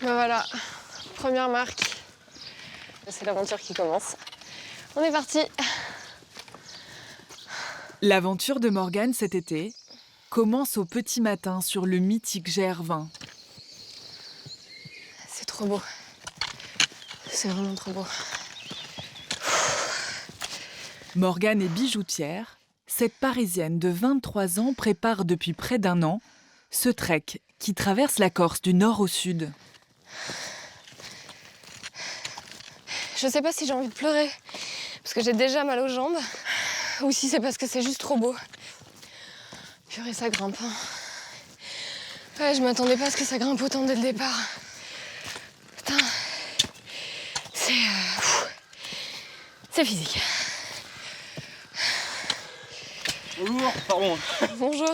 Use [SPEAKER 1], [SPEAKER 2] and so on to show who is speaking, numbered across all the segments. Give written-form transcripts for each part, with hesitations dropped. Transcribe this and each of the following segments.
[SPEAKER 1] Ben voilà, première marque. C'est l'aventure qui commence. On est parti.
[SPEAKER 2] L'aventure de Morgane cet été commence au petit matin sur le mythique GR20.
[SPEAKER 1] C'est trop beau. C'est vraiment trop beau.
[SPEAKER 2] Morgane est bijoutière. Cette Parisienne de 23 ans prépare depuis près d'1 an ce trek qui traverse la Corse du nord au sud.
[SPEAKER 1] Je sais pas si j'ai envie de pleurer, parce que j'ai déjà mal aux jambes, ou si c'est parce que c'est juste trop beau. Purée, ça grimpe. Hein. Ouais, je m'attendais pas à ce que ça grimpe autant dès le départ. Putain, c'est physique.
[SPEAKER 3] Bonjour, pardon.
[SPEAKER 1] Bonjour.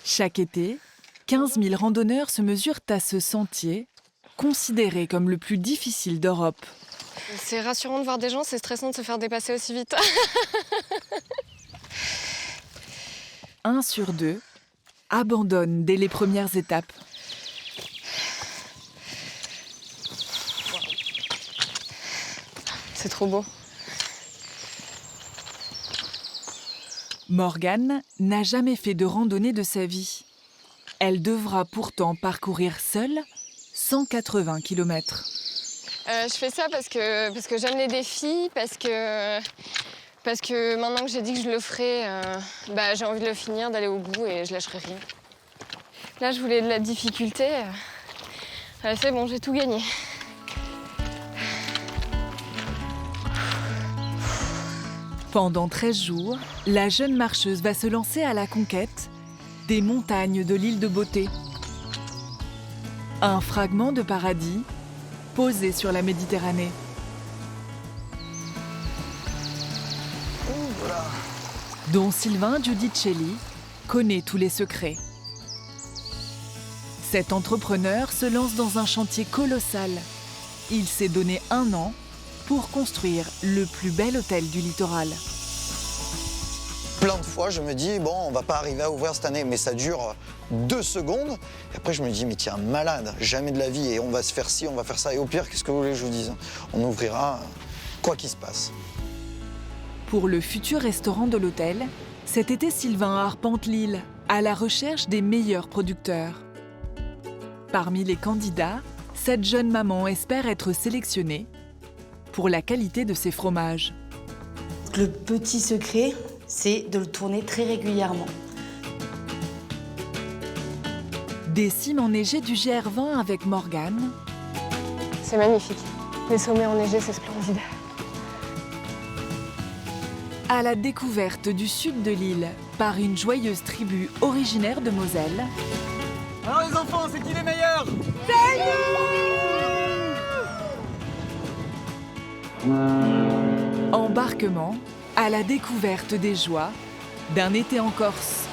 [SPEAKER 2] Chaque été, 15 000 randonneurs se mesurent à ce sentier, considéré comme le plus difficile d'Europe.
[SPEAKER 1] C'est rassurant de voir des gens, c'est stressant de se faire dépasser aussi vite.
[SPEAKER 2] 1 sur 2 abandonne dès les premières étapes.
[SPEAKER 1] C'est trop beau.
[SPEAKER 2] Morgane n'a jamais fait de randonnée de sa vie. Elle devra pourtant parcourir seule 180 km.
[SPEAKER 1] Je fais ça parce que j'aime les défis, parce que maintenant que j'ai dit que je le ferais, j'ai envie de le finir, d'aller au bout et je lâcherai rien. Là, je voulais de la difficulté. C'est bon, j'ai tout gagné.
[SPEAKER 2] Pendant 13 jours, la jeune marcheuse va se lancer à la conquête des montagnes de l'île de Beauté. Un fragment de paradis posé sur la Méditerranée. Dont Sylvain Giudicelli connaît tous les secrets. Cet entrepreneur se lance dans un chantier colossal. Il s'est donné 1 an pour construire le plus bel hôtel du littoral.
[SPEAKER 4] Plein de fois, je me dis, bon, on va pas arriver à ouvrir cette année, mais ça dure 2 secondes. Et après, je me dis, mais tiens, malade, jamais de la vie, et on va se faire ci, on va faire ça. Et au pire, qu'est-ce que vous voulez que je vous dise? On ouvrira quoi qu'il se passe.
[SPEAKER 2] Pour le futur restaurant de l'hôtel, cet été, Sylvain arpente l'île à la recherche des meilleurs producteurs. Parmi les candidats, cette jeune maman espère être sélectionnée pour la qualité de ses fromages.
[SPEAKER 5] Le petit secret, c'est de le tourner très régulièrement.
[SPEAKER 2] Des cimes enneigées du GR20 avec Morgane.
[SPEAKER 1] C'est magnifique. Les sommets enneigés, c'est splendide.
[SPEAKER 2] À la découverte du sud de l'île par une joyeuse tribu originaire de Moselle.
[SPEAKER 3] Alors les enfants, c'est qui les meilleurs?
[SPEAKER 2] Embarquement à la découverte des joies d'un été en Corse.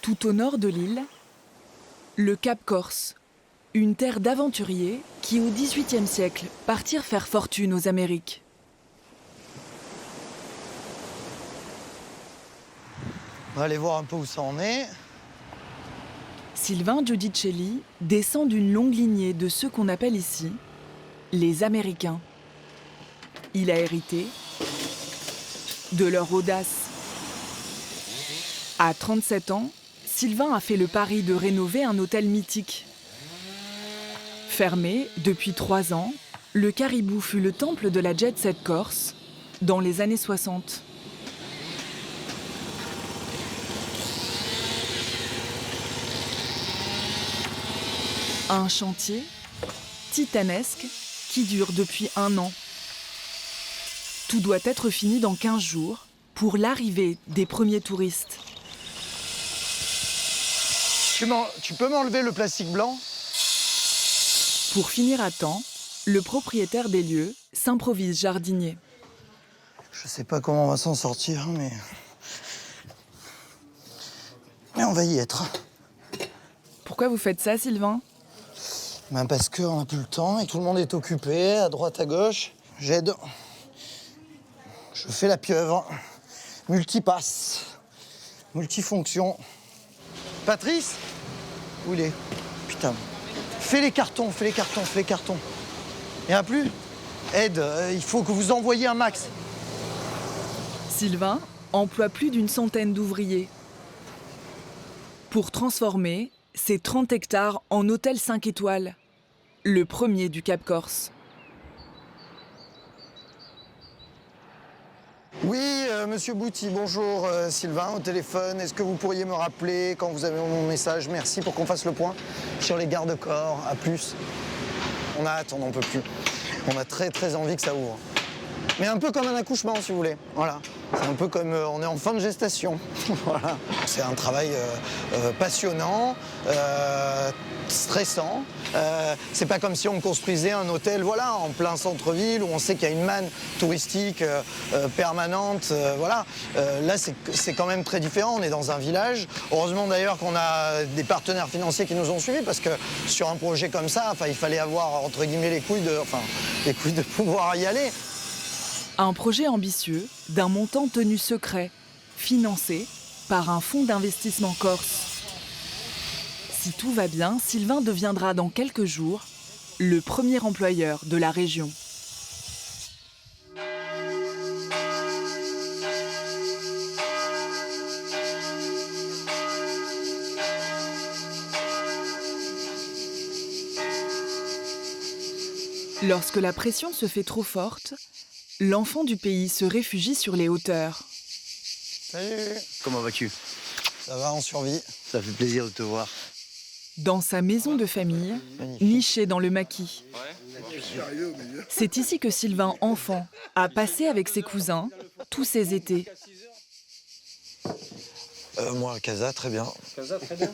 [SPEAKER 2] Tout au nord de l'île, le Cap Corse, une terre d'aventuriers qui, au XVIIIe siècle, partirent faire fortune aux Amériques.
[SPEAKER 4] On va aller voir un peu où ça en est.
[SPEAKER 2] Sylvain Giudicelli descend d'une longue lignée de ceux qu'on appelle ici les Américains. Il a hérité de leur audace. À 37 ans, Sylvain a fait le pari de rénover un hôtel mythique. Fermé depuis 3 ans, le Caribou fut le temple de la jet-set corse dans les années 60. Un chantier titanesque qui dure depuis 1 an. Tout doit être fini dans 15 jours pour l'arrivée des premiers touristes.
[SPEAKER 4] Tu peux m'enlever le plastique blanc?
[SPEAKER 2] Pour finir à temps, le propriétaire des lieux s'improvise jardinier.
[SPEAKER 4] Je sais pas comment on va s'en sortir, mais on va y être.
[SPEAKER 2] Pourquoi vous faites ça, Sylvain?
[SPEAKER 4] Ben parce qu'on n'a plus le temps et tout le monde est occupé, à droite, à gauche. J'aide. Je fais la pieuvre. Multipasse. Multifonction. Patrice? Où il est? Putain. Fais les cartons, fais les cartons, fais les cartons. Il n'y en a plus? Aide, il faut que vous envoyiez un max.
[SPEAKER 2] Sylvain emploie plus d'une centaine d'ouvriers pour transformer ces 30 hectares en hôtel 5 étoiles, le premier du Cap Corse.
[SPEAKER 4] Oui, monsieur Bouty, bonjour, Sylvain, au téléphone. Est-ce que vous pourriez me rappeler quand vous avez mon message? Merci pour qu'on fasse le point sur les garde-corps. À plus. On a hâte, on n'en peut plus. On a très très envie que ça ouvre. Mais un peu comme un accouchement, si vous voulez. Voilà. C'est un peu comme on est en fin de gestation. Voilà. C'est un travail passionnant, stressant. C'est pas comme si on construisait un hôtel, voilà, en plein centre-ville où on sait qu'il y a une manne touristique permanente. Voilà. Là, c'est quand même très différent. On est dans un village. Heureusement d'ailleurs qu'on a des partenaires financiers qui nous ont suivis parce que sur un projet comme ça, enfin, il fallait avoir entre guillemets les couilles de pouvoir y aller.
[SPEAKER 2] Un projet ambitieux, d'un montant tenu secret, financé par un fonds d'investissement corse. Si tout va bien, Sylvain deviendra dans quelques jours le premier employeur de la région. Lorsque la pression se fait trop forte, l'enfant du pays se réfugie sur les hauteurs.
[SPEAKER 4] Salut.
[SPEAKER 6] Comment vas-tu?
[SPEAKER 4] Ça va, on survit.
[SPEAKER 6] Ça fait plaisir de te voir.
[SPEAKER 2] Dans sa maison de famille,
[SPEAKER 4] Magnifique.
[SPEAKER 2] nichée dans le maquis. C'est ici que Sylvain, enfant, a passé avec ses cousins tous ses étés.
[SPEAKER 4] Moi, Casa, très bien.
[SPEAKER 3] Casa, très bien.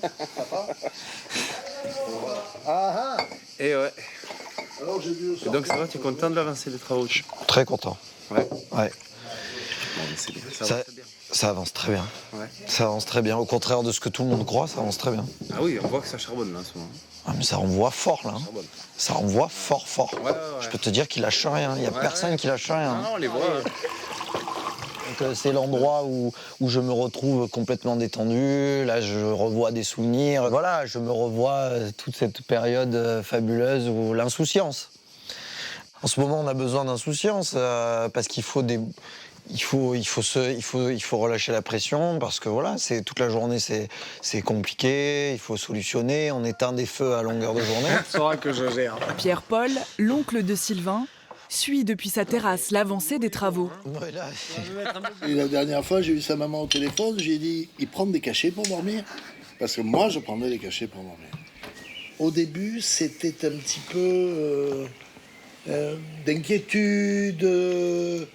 [SPEAKER 6] Et ouais. Et donc ça va, tu es content de l'avancée des travaux?
[SPEAKER 4] Très content.
[SPEAKER 6] Ouais.
[SPEAKER 4] Ouais.
[SPEAKER 6] Bon, c'est bien. Ça
[SPEAKER 4] Ça-
[SPEAKER 6] va très bien.
[SPEAKER 4] Ça avance très bien.
[SPEAKER 6] Ouais.
[SPEAKER 4] Ça avance très bien. Au contraire de ce que tout le monde croit, ça avance très bien.
[SPEAKER 6] Ah oui, on voit que ça charbonne là en ce moment.
[SPEAKER 4] Ah, mais ça envoie fort, là. hein.
[SPEAKER 6] Charbonne.
[SPEAKER 4] Ça envoie fort.
[SPEAKER 6] Ouais.
[SPEAKER 4] Je peux te dire qu'il lâche rien. Il n'y a personne qui lâche rien.
[SPEAKER 6] Non, on les voit.
[SPEAKER 4] Donc, c'est l'endroit où je me retrouve complètement détendu. Là, je revois des souvenirs. Voilà, je me revois toute cette période fabuleuse où l'insouciance. En ce moment, on a besoin d'insouciance parce qu'il faut il faut relâcher la pression parce que voilà, c'est toute la journée, c'est compliqué. Il faut solutionner. On éteint des feux à longueur de journée.
[SPEAKER 3] Tu sauras que je gère.
[SPEAKER 2] Pierre-Paul, l'oncle de Sylvain, suit depuis sa terrasse l'avancée des travaux.
[SPEAKER 4] Ouais, là,
[SPEAKER 7] Et la dernière fois, j'ai eu sa maman au téléphone, j'ai dit, ils prennent des cachets pour dormir? Parce que moi, je prendrais des cachets pour dormir. Au début, c'était un petit peu d'inquiétude, de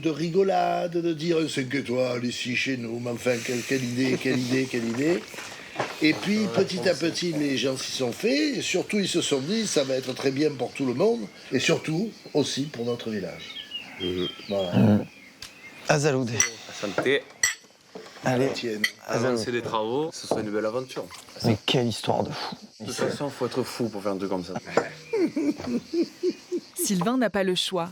[SPEAKER 7] rigolade, de dire « 5 étoiles ici chez nous, mais enfin, quelle idée !» Et puis, petit à petit, les gens s'y sont faits, et surtout, ils se sont dit « ça va être très bien pour tout le monde, et surtout, aussi pour notre village ». Voilà.
[SPEAKER 4] Azaloudé.
[SPEAKER 6] Santé.
[SPEAKER 4] Allez,
[SPEAKER 7] Tienne.
[SPEAKER 6] Avancer des travaux, ce serait une belle aventure.
[SPEAKER 4] mais quelle histoire de fou.
[SPEAKER 6] De toute façon, il faut être fou pour faire un truc comme ça.
[SPEAKER 2] Sylvain n'a pas le choix.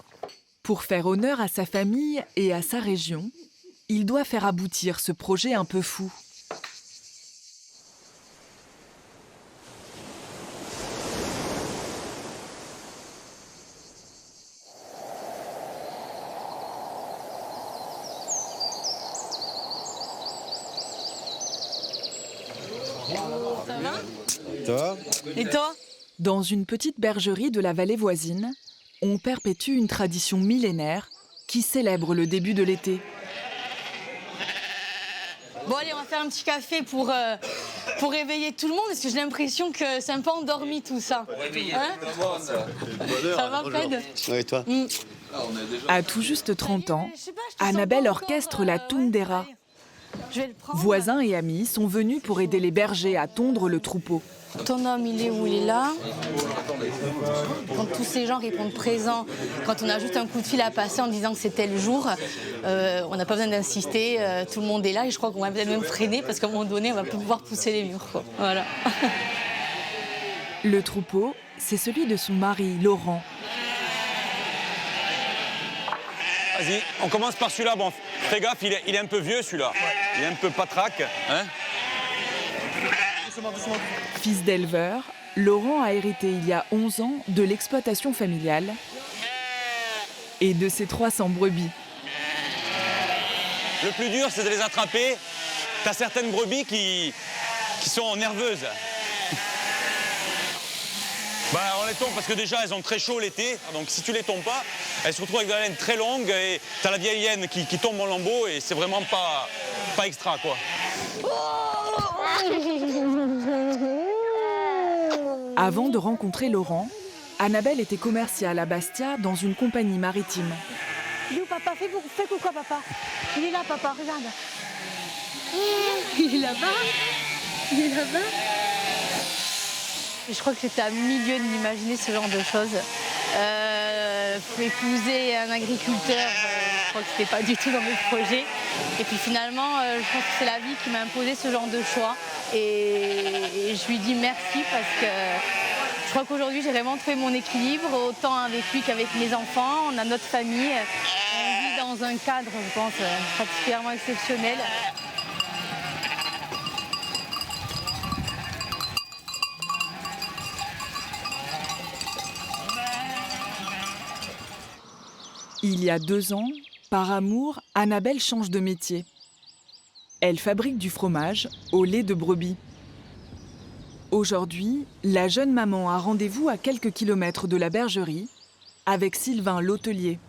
[SPEAKER 2] Pour faire honneur à sa famille et à sa région, il doit faire aboutir ce projet un peu fou.
[SPEAKER 5] Et toi?
[SPEAKER 2] Dans une petite bergerie de la vallée voisine, on perpétue une tradition millénaire qui célèbre le début de l'été.
[SPEAKER 5] Bon allez, on va faire un petit café pour réveiller tout le monde, parce que j'ai l'impression que c'est un peu endormi tout ça. Hein? Ça va, Fred?
[SPEAKER 6] Ouais, et toi?
[SPEAKER 2] À tout juste 30 ans,
[SPEAKER 5] Je sais pas, je te sens
[SPEAKER 2] Annabelle
[SPEAKER 5] pas
[SPEAKER 2] orchestre
[SPEAKER 5] encore,
[SPEAKER 2] la
[SPEAKER 5] ouais,
[SPEAKER 2] Tundera.
[SPEAKER 5] Je vais le prendre.
[SPEAKER 2] Voisins et amis sont venus pour aider les bergers à tondre le troupeau.
[SPEAKER 5] Ton homme, il est où? Il est là. Quand tous ces gens répondent présent, quand on a juste un coup de fil à passer en disant que c'était le jour, on n'a pas besoin d'insister, tout le monde est là et je crois qu'on va peut-être même freiner parce qu'à un moment donné, on va plus pouvoir pousser les murs, quoi. Voilà.
[SPEAKER 2] Le troupeau, c'est celui de son mari, Laurent.
[SPEAKER 8] Vas-y, on commence par celui-là. Bon, fais gaffe, il est un peu vieux celui-là. Il est un peu patraque. Hein?
[SPEAKER 2] Fils d'éleveur, Laurent a hérité il y a 11 ans de l'exploitation familiale et de ses 300 brebis.
[SPEAKER 8] Le plus dur, c'est de les attraper. T'as certaines brebis qui sont nerveuses. Bah, on les tombe parce que déjà, elles ont très chaud l'été. Donc si tu les tombes pas, elles se retrouvent avec de la laine très longue et t'as la vieille hyène qui tombe en lambeaux et c'est vraiment pas extra, quoi.
[SPEAKER 2] Avant de rencontrer Laurent, Annabelle était commerciale à Bastia dans une compagnie maritime.
[SPEAKER 5] Il est où, papa? Fais coucou, papa. Il est là, papa, regarde. Il est là-bas. Il est là-bas. Je crois que j'étais à milieu de m'imaginer ce genre de choses. Épouser un agriculteur, je crois que c'était pas du tout dans mes projets. Et puis finalement, je pense que c'est la vie qui m'a imposé ce genre de choix. Et je lui dis merci parce que je crois qu'aujourd'hui, j'ai vraiment trouvé mon équilibre, autant avec lui qu'avec mes enfants. On a notre famille. On vit dans un cadre, je pense, particulièrement exceptionnel.
[SPEAKER 2] Il y a 2 ans, par amour, Annabelle change de métier. Elle fabrique du fromage au lait de brebis. Aujourd'hui, la jeune maman a rendez-vous à quelques kilomètres de la bergerie avec Sylvain l'hôtelier.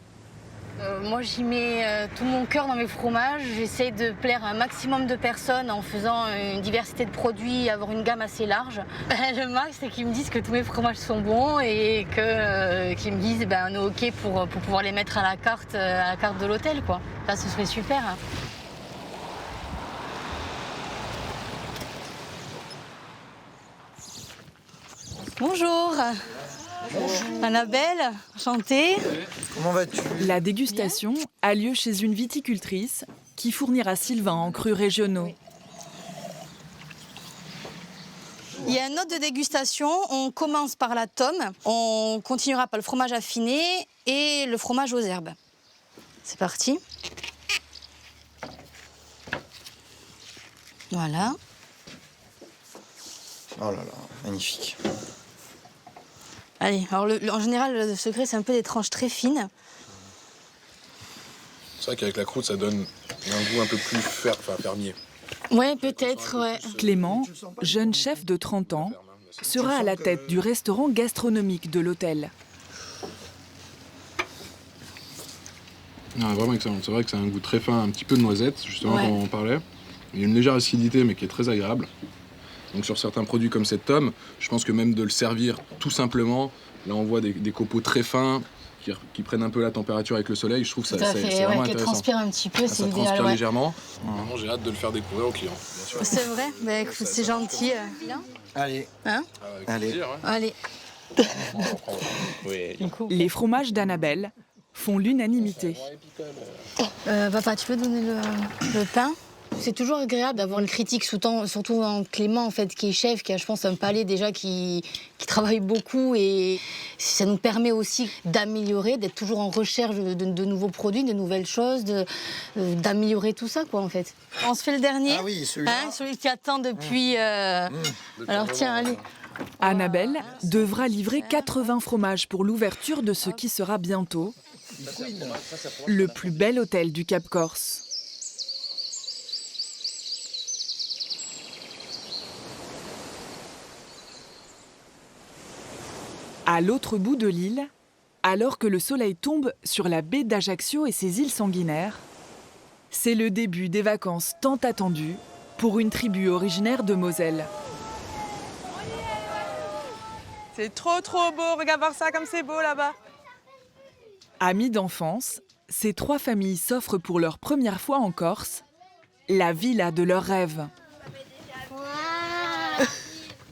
[SPEAKER 5] Moi, j'y mets tout mon cœur dans mes fromages. J'essaie de plaire à un maximum de personnes en faisant une diversité de produits, avoir une gamme assez large. Le max, c'est qu'ils me disent que tous mes fromages sont bons et qu'ils me disent on est OK pour pouvoir les mettre à la carte de l'hôtel, quoi. Ça, ce serait super. Bonjour. Annabelle, enchantée.
[SPEAKER 4] Comment vas-tu?
[SPEAKER 2] La dégustation a lieu chez une viticultrice qui fournira Sylvain en crus régionaux.
[SPEAKER 5] Il y a un autre de dégustation. On commence par la tome. On continuera par le fromage affiné et le fromage aux herbes. C'est parti. Voilà.
[SPEAKER 4] Oh là là, magnifique.
[SPEAKER 5] Allez, alors en général, le secret, c'est un peu des tranches très fines.
[SPEAKER 9] C'est vrai qu'avec la croûte, ça donne un goût un peu plus fermier.
[SPEAKER 5] Ouais, peut-être, ouais.
[SPEAKER 2] Clément, jeune chef de 30 ans, sera à la tête du restaurant gastronomique de l'hôtel.
[SPEAKER 9] Non, vraiment excellent. C'est vrai que c'est un goût très fin, un petit peu de noisette, justement, quand on en parlait. Il y a une légère acidité, mais qui est très agréable. Donc sur certains produits comme cette tome, je pense que même de le servir tout simplement, là on voit des copeaux très fins qui prennent un peu la température avec le soleil. Je trouve que c'est vraiment intéressant.
[SPEAKER 5] Qui transpire un petit peu, c'est
[SPEAKER 9] ça
[SPEAKER 5] idéal.
[SPEAKER 9] transpire légèrement. Vraiment, j'ai hâte de le faire découvrir aux clients.
[SPEAKER 5] C'est vrai, écoute, c'est gentil.
[SPEAKER 4] Allez.
[SPEAKER 5] Hein?
[SPEAKER 4] Allez.
[SPEAKER 9] Plaisir, ouais.
[SPEAKER 5] Allez.
[SPEAKER 2] Les fromages d'Annabelle font l'unanimité.
[SPEAKER 5] Papa, tu peux donner le pain? C'est toujours agréable d'avoir une critique, surtout en Clément, en fait, qui est chef, qui a, je pense, un palais déjà qui travaille beaucoup. Et ça nous permet aussi d'améliorer, d'être toujours en recherche de nouveaux produits, de nouvelles choses, d'améliorer tout ça, quoi, en fait. On se fait le dernier.
[SPEAKER 4] Ah oui, celui-là.
[SPEAKER 5] Celui qui attend depuis... Alors, tiens, allez.
[SPEAKER 2] Annabelle devra livrer 80 fromages pour l'ouverture de ce qui sera bientôt le plus bel hôtel du Cap Corse. À l'autre bout de l'île, alors que le soleil tombe sur la baie d'Ajaccio et ses îles sanguinaires, c'est le début des vacances tant attendues pour une tribu originaire de Moselle.
[SPEAKER 10] C'est trop beau, regarde voir ça comme c'est beau là-bas.
[SPEAKER 2] Amis d'enfance, ces 3 familles s'offrent pour leur première fois en Corse la villa de leurs rêves.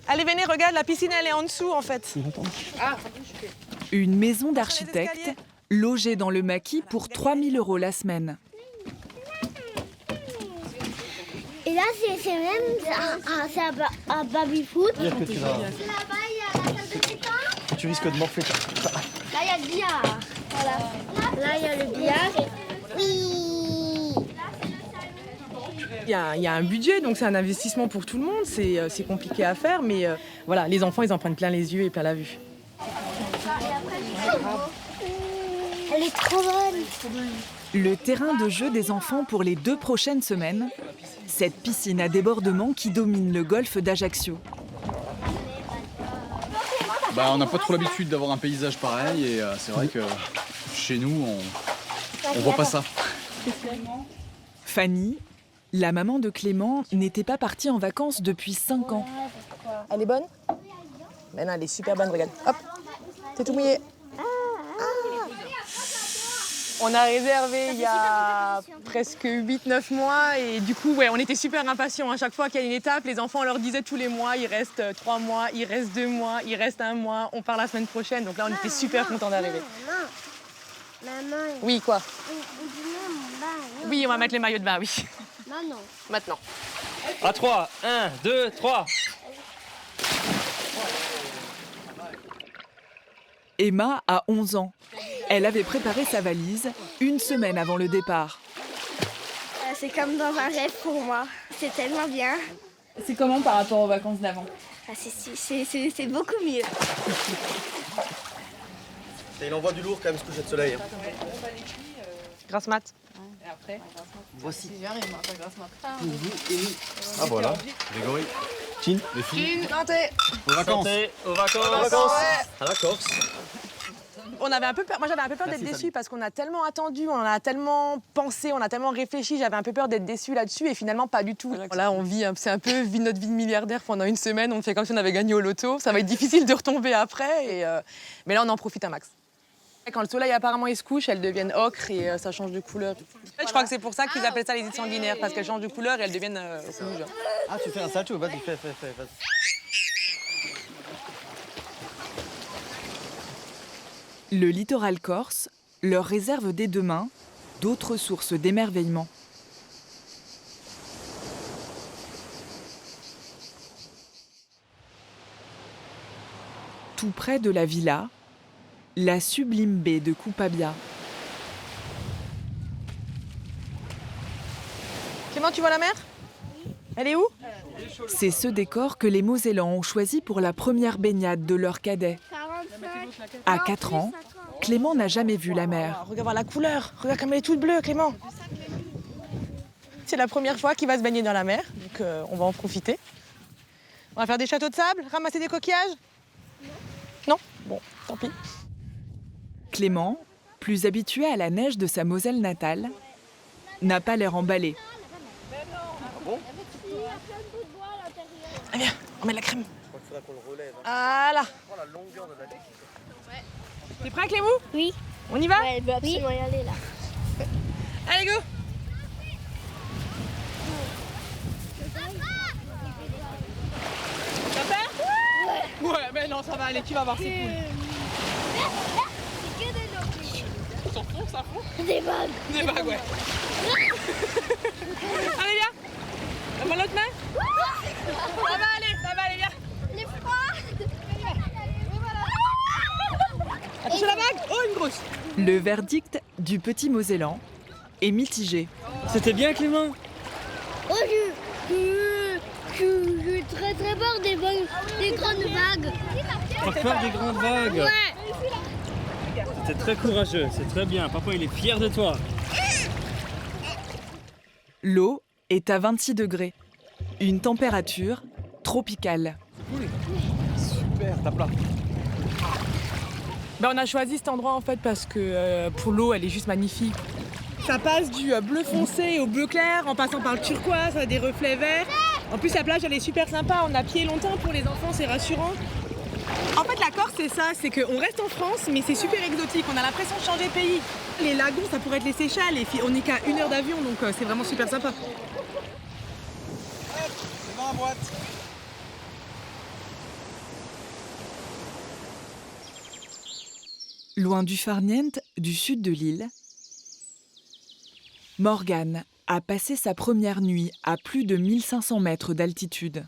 [SPEAKER 10] Allez, venez, regarde, la piscine, elle est en dessous, en fait.
[SPEAKER 2] Une maison d'architecte logée dans le maquis pour 3 000 € la semaine.
[SPEAKER 11] Et là, c'est même un baby-foot. Là-bas, il y a
[SPEAKER 3] tu risques de morfler.
[SPEAKER 11] Là, il y a le billard. Voilà. Là, il y a le billard. Oui.
[SPEAKER 10] Il y a un budget, donc c'est un investissement pour tout le monde. C'est compliqué à faire, mais voilà, les enfants, ils en prennent plein les yeux et plein la vue.
[SPEAKER 11] Elle est trop bonne.
[SPEAKER 2] Le terrain de jeu des enfants pour les 2 prochaines semaines, cette piscine à débordement qui domine le golfe d'Ajaccio.
[SPEAKER 3] Bah, on n'a pas trop l'habitude d'avoir un paysage pareil et c'est vrai que chez nous, on voit pas ça.
[SPEAKER 2] Fanny, la maman de Clément, n'était pas partie en vacances depuis 5 ans.
[SPEAKER 10] Elle est bonne? Mais non, elle est super bonne, regarde. Hop, t'es tout mouillé. On a réservé il y a presque 8-9 mois et du coup, ouais, on était super impatients. À chaque fois qu'il y a une étape, les enfants, on leur disait tous les mois, il reste 3 mois, il reste 2 mois, il reste 1 mois, on part la semaine prochaine. Donc là, on était super contents d'arriver.
[SPEAKER 11] Maman.
[SPEAKER 10] Oui, quoi?
[SPEAKER 11] On dit non, mon bain.
[SPEAKER 10] Oui, on va mettre les maillots de bain, oui.
[SPEAKER 11] Non.
[SPEAKER 10] Maintenant.
[SPEAKER 3] À 3, 1, 2, 3.
[SPEAKER 2] Emma a 11 ans. Elle avait préparé sa valise 1 semaine avant le départ.
[SPEAKER 11] C'est comme dans un rêve pour moi. C'est tellement bien.
[SPEAKER 12] C'est comment par rapport aux vacances d'avant?
[SPEAKER 11] C'est beaucoup mieux.
[SPEAKER 3] Il envoie du lourd quand même ce coucher de soleil.
[SPEAKER 10] Grâce mat.
[SPEAKER 12] Et après?
[SPEAKER 3] Voici.
[SPEAKER 12] Grâce
[SPEAKER 3] Ah voilà, Grégory. Chin, les filles.
[SPEAKER 10] Santé.
[SPEAKER 3] Aux vacances.
[SPEAKER 8] Santé, aux vacances.
[SPEAKER 3] À la Corse.
[SPEAKER 10] On avait un peu peur. Moi, j'avais un peu peur d'être déçue parce qu'on a tellement attendu, on a tellement pensé, on a tellement réfléchi. J'avais un peu peur d'être déçue là-dessus et finalement pas du tout. Là, on vit, c'est un peu notre vie de milliardaire pendant 1 semaine. On fait comme si on avait gagné au loto. Ça va être difficile de retomber après, mais là, on en profite un max. Quand le soleil apparemment il se couche, elles deviennent ocre et ça change de couleur. Je crois que c'est pour ça qu'ils appellent ça les îles sanguinaires parce qu'elles changent de couleur et elles deviennent rouges.
[SPEAKER 3] Ah, tu fais un salto, vas-y, fais.
[SPEAKER 2] Le littoral corse leur réserve dès demain d'autres sources d'émerveillement. Tout près de la villa, la sublime baie de Kupabia.
[SPEAKER 10] Clément, tu vois la mer? Elle est où?
[SPEAKER 2] C'est ce décor que les Mosellans ont choisi pour la première baignade de leur cadet. À 4 ans, Clément n'a jamais vu la mer.
[SPEAKER 10] Regarde voir la couleur, regarde comme elle est toute bleue, Clément. C'est la première fois qu'il va se baigner dans la mer, donc on va en profiter. On va faire des châteaux de sable, ramasser des coquillages? Non? Bon, tant pis.
[SPEAKER 2] Clément, plus habitué à la neige de sa Moselle natale, n'a pas l'air emballé.
[SPEAKER 10] Allez, viens, on met de la crème.
[SPEAKER 3] Je crois qu'il faudra qu'on le relève.
[SPEAKER 10] Voilà.
[SPEAKER 3] La longueur de la ligne.
[SPEAKER 10] T'es prêt, Clémou?
[SPEAKER 11] Oui.
[SPEAKER 10] On y va?
[SPEAKER 11] Ouais, elle veut absolument y aller là.
[SPEAKER 10] Allez, go! Ça fait? Ouais, mais non, ça va aller, tu vas voir, c'est cool.
[SPEAKER 11] C'est que de l'eau.
[SPEAKER 10] Ça fond, ça fond?
[SPEAKER 11] Des vagues.
[SPEAKER 10] Des vagues, ouais. Allez, viens! Donne-moi l'autre main? Ça va aller, viens!
[SPEAKER 11] Il est froid.
[SPEAKER 10] Attention la vague! Oh, une grosse!
[SPEAKER 2] Le verdict du petit Mosellan est mitigé.
[SPEAKER 3] C'était bien, Clément?
[SPEAKER 11] Oh, je suis très très peur des grandes vagues.
[SPEAKER 3] T'as peur des grandes vagues?
[SPEAKER 11] Ouais.
[SPEAKER 3] C'était très courageux, c'est très bien. Papa, il est fier de toi.
[SPEAKER 2] L'eau est à 26 degrés. Une température tropicale.
[SPEAKER 3] Super, t'as plat.
[SPEAKER 10] Ben, on a choisi cet endroit en fait parce que pour l'eau, elle est juste magnifique. Ça passe du bleu foncé au bleu clair, en passant par le turquoise, ça a des reflets verts. En plus, la plage, elle est super sympa. On a pied longtemps pour les enfants, c'est rassurant. En fait, la Corse, c'est ça, c'est qu'on reste en France, mais c'est super exotique. On a l'impression de changer de pays. Les lagons, ça pourrait être les Seychelles, et on n'est qu'à 1 heure d'avion, donc c'est vraiment super sympa.
[SPEAKER 3] C'est dans la boîte.
[SPEAKER 2] Loin du Farniente, du sud de l'île, Morgane a passé sa première nuit à plus de 1500 mètres d'altitude.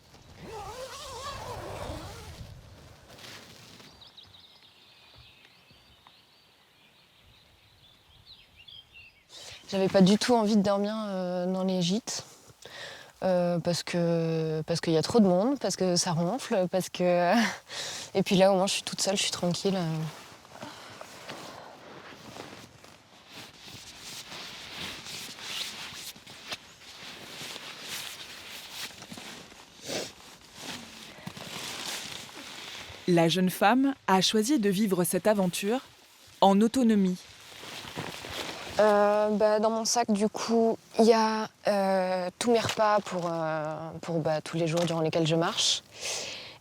[SPEAKER 1] J'avais pas du tout envie de dormir dans les gîtes. Parce qu'il y a trop de monde, parce que ça ronfle, parce que... Et puis là, au moins, je suis toute seule, je suis tranquille.
[SPEAKER 2] La jeune femme a choisi de vivre cette aventure en autonomie.
[SPEAKER 1] Dans mon sac, du coup, il y a tous mes repas pour tous les jours durant lesquels je marche,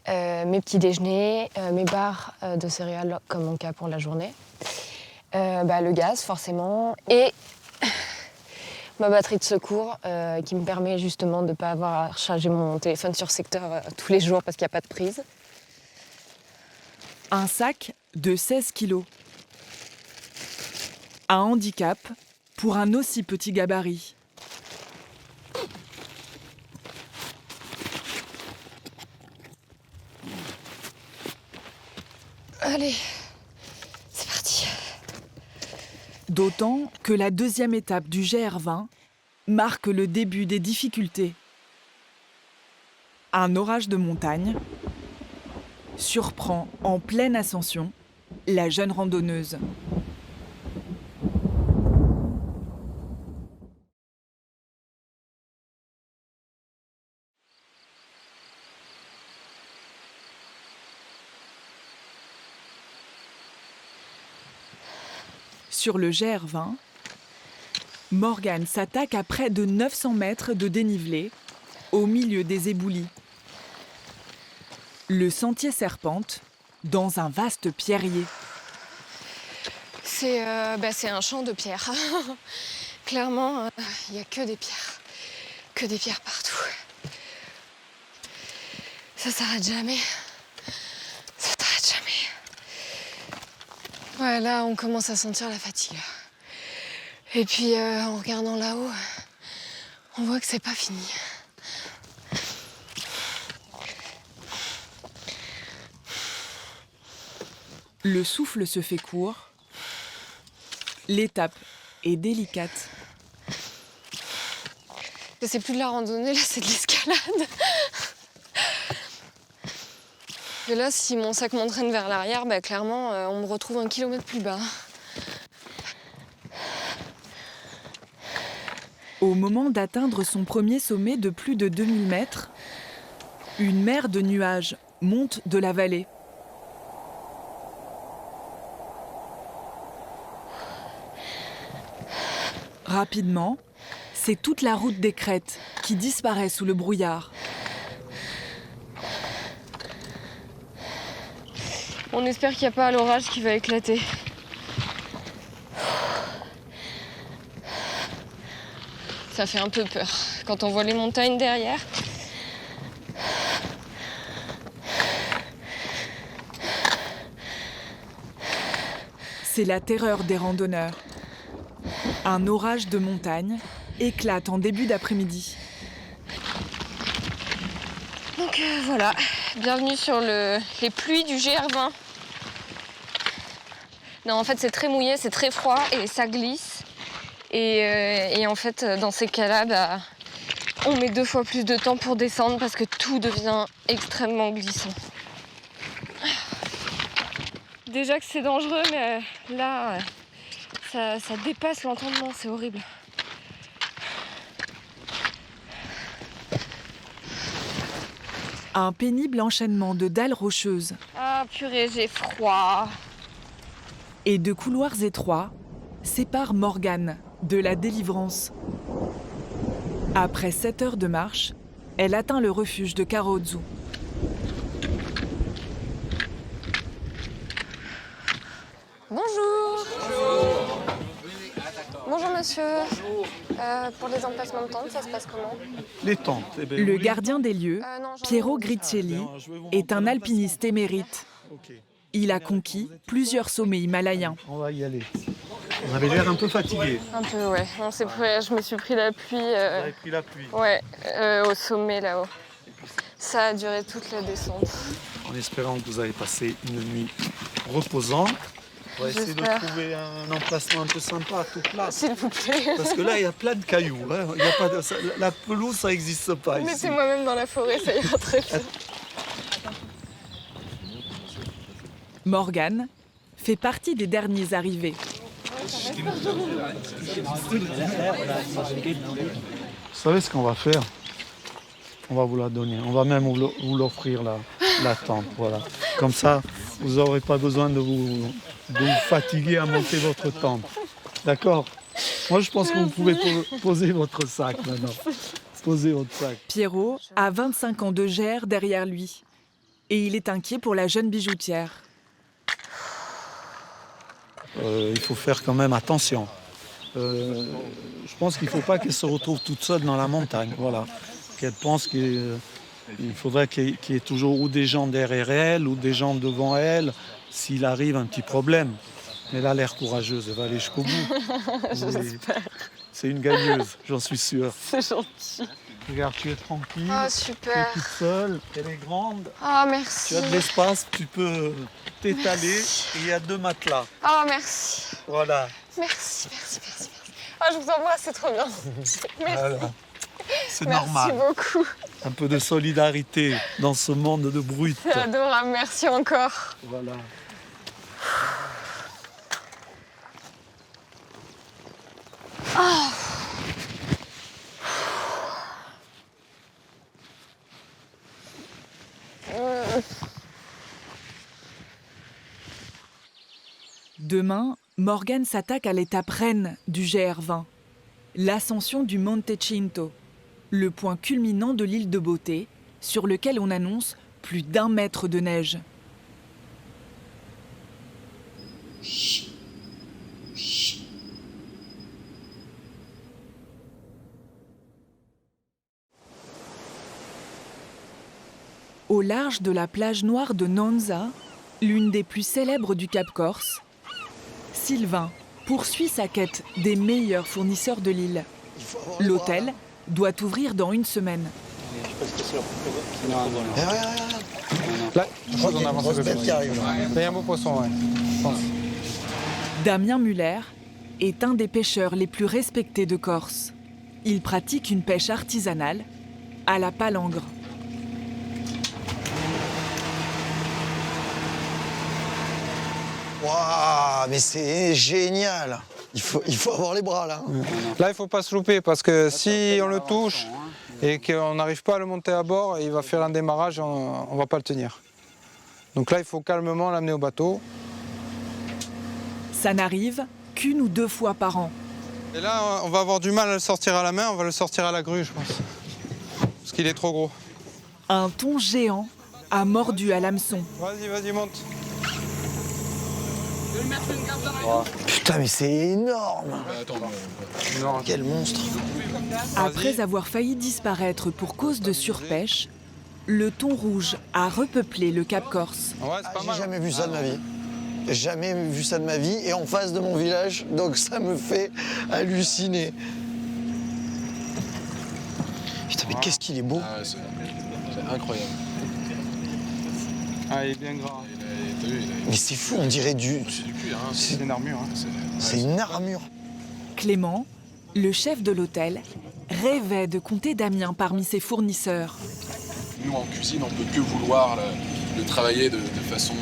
[SPEAKER 1] mes petits déjeuners, mes barres de céréales, comme mon cas pour la journée, le gaz, forcément, et ma batterie de secours qui me permet justement de ne pas avoir à recharger mon téléphone sur secteur tous les jours parce qu'il n'y a pas de prise.
[SPEAKER 2] Un sac de 16 kilos. Un handicap pour un aussi petit gabarit.
[SPEAKER 1] Allez, c'est parti.
[SPEAKER 2] D'autant que la deuxième étape du GR20 marque le début des difficultés. Un orage de montagne surprend en pleine ascension la jeune randonneuse. Sur le GR20, Morgane s'attaque à près de 900 mètres de dénivelé au milieu des éboulis. Le sentier serpente dans un vaste pierrier.
[SPEAKER 1] C'est un champ de pierres. Clairement, il n'y a que des pierres partout. Ça s'arrête jamais. Ça s'arrête jamais. Ouais, là, on commence à sentir la fatigue. Et puis, en regardant là-haut, on voit que c'est pas fini.
[SPEAKER 2] Le souffle se fait court. L'étape est délicate.
[SPEAKER 1] C'est plus de la randonnée, là, c'est de l'escalade. Et là, si mon sac m'entraîne vers l'arrière, clairement, on me retrouve 1 kilomètre plus bas.
[SPEAKER 2] Au moment d'atteindre son premier sommet de plus de 2000 mètres, une mer de nuages monte de la vallée. Rapidement, c'est toute la route des crêtes qui disparaît sous le brouillard.
[SPEAKER 1] On espère qu'il n'y a pas l'orage qui va éclater. Ça fait un peu peur quand on voit les montagnes derrière.
[SPEAKER 2] C'est la terreur des randonneurs. Un orage de montagne éclate en début d'après-midi.
[SPEAKER 1] Donc voilà, bienvenue sur les pluies du GR20. Non, en fait, c'est très mouillé, c'est très froid et ça glisse. Et en fait, dans ces cas-là, on met 2 fois plus de temps pour descendre parce que tout devient extrêmement glissant. Déjà que c'est dangereux, mais là, ça dépasse l'entendement, c'est horrible.
[SPEAKER 2] Un pénible enchaînement de dalles rocheuses.
[SPEAKER 1] Ah purée, j'ai froid.
[SPEAKER 2] Et de couloirs étroits séparent Morgane de la délivrance. Après 7 heures de marche, elle atteint le refuge de Karozu.
[SPEAKER 1] Bonjour. Bonjour monsieur. Pour les emplacements de tentes, ça se passe comment?
[SPEAKER 13] Les tentes.
[SPEAKER 2] Le gardien des lieux, Piero Gricelli, est un alpiniste émérite. Il a conquis plusieurs sommets himalayens.
[SPEAKER 13] On va y aller. On avait l'air un peu fatigué.
[SPEAKER 1] Un peu, ouais. Je me suis pris la pluie.
[SPEAKER 13] Vous avez pris la pluie.
[SPEAKER 1] Ouais, au sommet là-haut. Ça a duré toute la descente.
[SPEAKER 13] En espérant que vous avez passé une nuit reposante. On va essayer de
[SPEAKER 1] J'espère.
[SPEAKER 13] trouver un emplacement un peu sympa, tout plat.
[SPEAKER 1] S'il vous plaît.
[SPEAKER 13] Parce que là, il y a plein de cailloux. Hein. Il y a pas de, la pelouse, ça n'existe pas ici.
[SPEAKER 1] Mettez-moi même dans la forêt, ça ira très bien.
[SPEAKER 2] Morgane fait partie des derniers arrivés.
[SPEAKER 13] Vous savez ce qu'on va faire? On va vous la donner. On va même vous l'offrir, la tente. Voilà. Comme ça, vous n'aurez pas besoin de vous fatiguer à monter votre tente. D'accord? Moi, je pense que vous pouvez poser votre sac maintenant. Posez votre sac.
[SPEAKER 2] Pierrot a 25 ans de gère derrière lui. Et il est inquiet pour la jeune bijoutière.
[SPEAKER 13] Il faut faire quand même attention. Je pense qu'il ne faut pas qu'elle se retrouve toute seule dans la montagne. Voilà. Qu'elle pense qu'il faudrait qu'il y ait toujours ou des gens derrière elle ou des gens devant elle s'il arrive un petit problème. Mais elle a l'air courageuse, elle va aller jusqu'au bout.
[SPEAKER 1] J'espère.
[SPEAKER 13] C'est une gagneuse, j'en suis sûr.
[SPEAKER 1] C'est gentil.
[SPEAKER 13] Regarde, tu es tranquille,
[SPEAKER 1] Ah,
[SPEAKER 13] tu es
[SPEAKER 1] super.
[SPEAKER 13] toute seule, elle est grande.
[SPEAKER 1] Ah, merci.
[SPEAKER 13] Tu as de l'espace, tu peux t'étaler et il y a 2 matelas.
[SPEAKER 1] Ah, merci.
[SPEAKER 13] Voilà.
[SPEAKER 1] Merci. Ah, je vous embrasse, c'est trop bien. Merci.
[SPEAKER 13] Voilà. C'est
[SPEAKER 1] Merci
[SPEAKER 13] normal.
[SPEAKER 1] beaucoup.
[SPEAKER 13] Un peu de solidarité dans ce monde de brut.
[SPEAKER 1] C'est adorable, merci encore.
[SPEAKER 13] Voilà.
[SPEAKER 1] Ah.
[SPEAKER 2] Demain, Morgane s'attaque à l'étape reine du GR20, l'ascension du Monte Cinto, le point culminant de l'île de Beauté, sur lequel on annonce plus d'1 mètre de neige. Au large de la plage noire de Nonza, l'une des plus célèbres du Cap Corse, Sylvain poursuit sa quête des meilleurs fournisseurs de l'île. L'hôtel doit ouvrir dans 1 semaine.
[SPEAKER 14] Là,
[SPEAKER 4] je crois qu'il y a une grosse bête qui arrive.
[SPEAKER 14] Là, il y a un beau poisson, ouais. Je pense.
[SPEAKER 2] Damien Muller est un des pêcheurs les plus respectés de Corse. Il pratique une pêche artisanale à la palangre.
[SPEAKER 4] Waouh, mais c'est génial. Il faut avoir les bras là.
[SPEAKER 14] Là, il ne faut pas se louper parce que si on le touche et qu'on n'arrive pas à le monter à bord, il va faire un démarrage, on ne va pas le tenir. Donc là, il faut calmement l'amener au bateau.
[SPEAKER 2] Ça n'arrive qu'1 ou 2 fois par an.
[SPEAKER 14] Et là, on va avoir du mal à le sortir à la main, on va le sortir à la grue, je pense. Parce qu'il est trop gros.
[SPEAKER 2] Un thon géant a mordu à l'hameçon.
[SPEAKER 14] Vas-y, monte.
[SPEAKER 4] Putain, mais c'est énorme. Quel monstre.
[SPEAKER 2] Après avoir failli disparaître pour cause de surpêche, le thon rouge a repeuplé le Cap Corse.
[SPEAKER 4] J'ai jamais vu ça de ma vie. Jamais vu ça de ma vie et en face de mon village, donc ça me fait halluciner. Putain, mais qu'est-ce qu'il est beau.
[SPEAKER 9] Ah, c'est incroyable.
[SPEAKER 14] Ah, il est bien gras.
[SPEAKER 4] Mais c'est fou, on dirait du...
[SPEAKER 9] C'est du cuir, hein.
[SPEAKER 14] C'est une armure. Hein.
[SPEAKER 4] C'est une armure.
[SPEAKER 2] Clément, le chef de l'hôtel, rêvait de compter Damien parmi ses fournisseurs.
[SPEAKER 9] Nous, en cuisine, on ne peut que vouloir le travailler de façon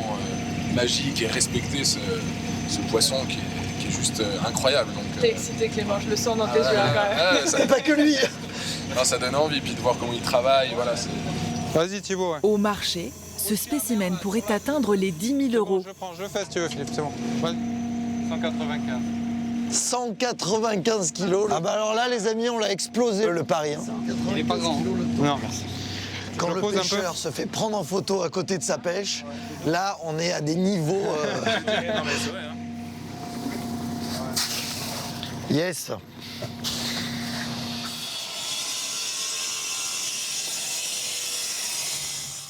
[SPEAKER 9] magique et respecter ce poisson qui est juste incroyable.
[SPEAKER 12] T'es excité, Clément, je le sens dans tes yeux. Quand même.
[SPEAKER 4] Pas que lui.
[SPEAKER 9] Non, ça donne envie, puis de voir comment il travaille, voilà.
[SPEAKER 14] Vas-y, Thibaut. Ouais.
[SPEAKER 2] Au marché, ce spécimen pourrait atteindre les 10 000 euros.
[SPEAKER 14] Je le fais si tu veux, Philippe, c'est bon. Ouais. 195.
[SPEAKER 4] 195 kilos. Ah bah alors là, les amis, on l'a explosé le pari. Hein.
[SPEAKER 14] Il n'est pas grand. Non, merci.
[SPEAKER 4] Quand le pêcheur se fait prendre en photo à côté de sa pêche, là, on est à des niveaux... Yes.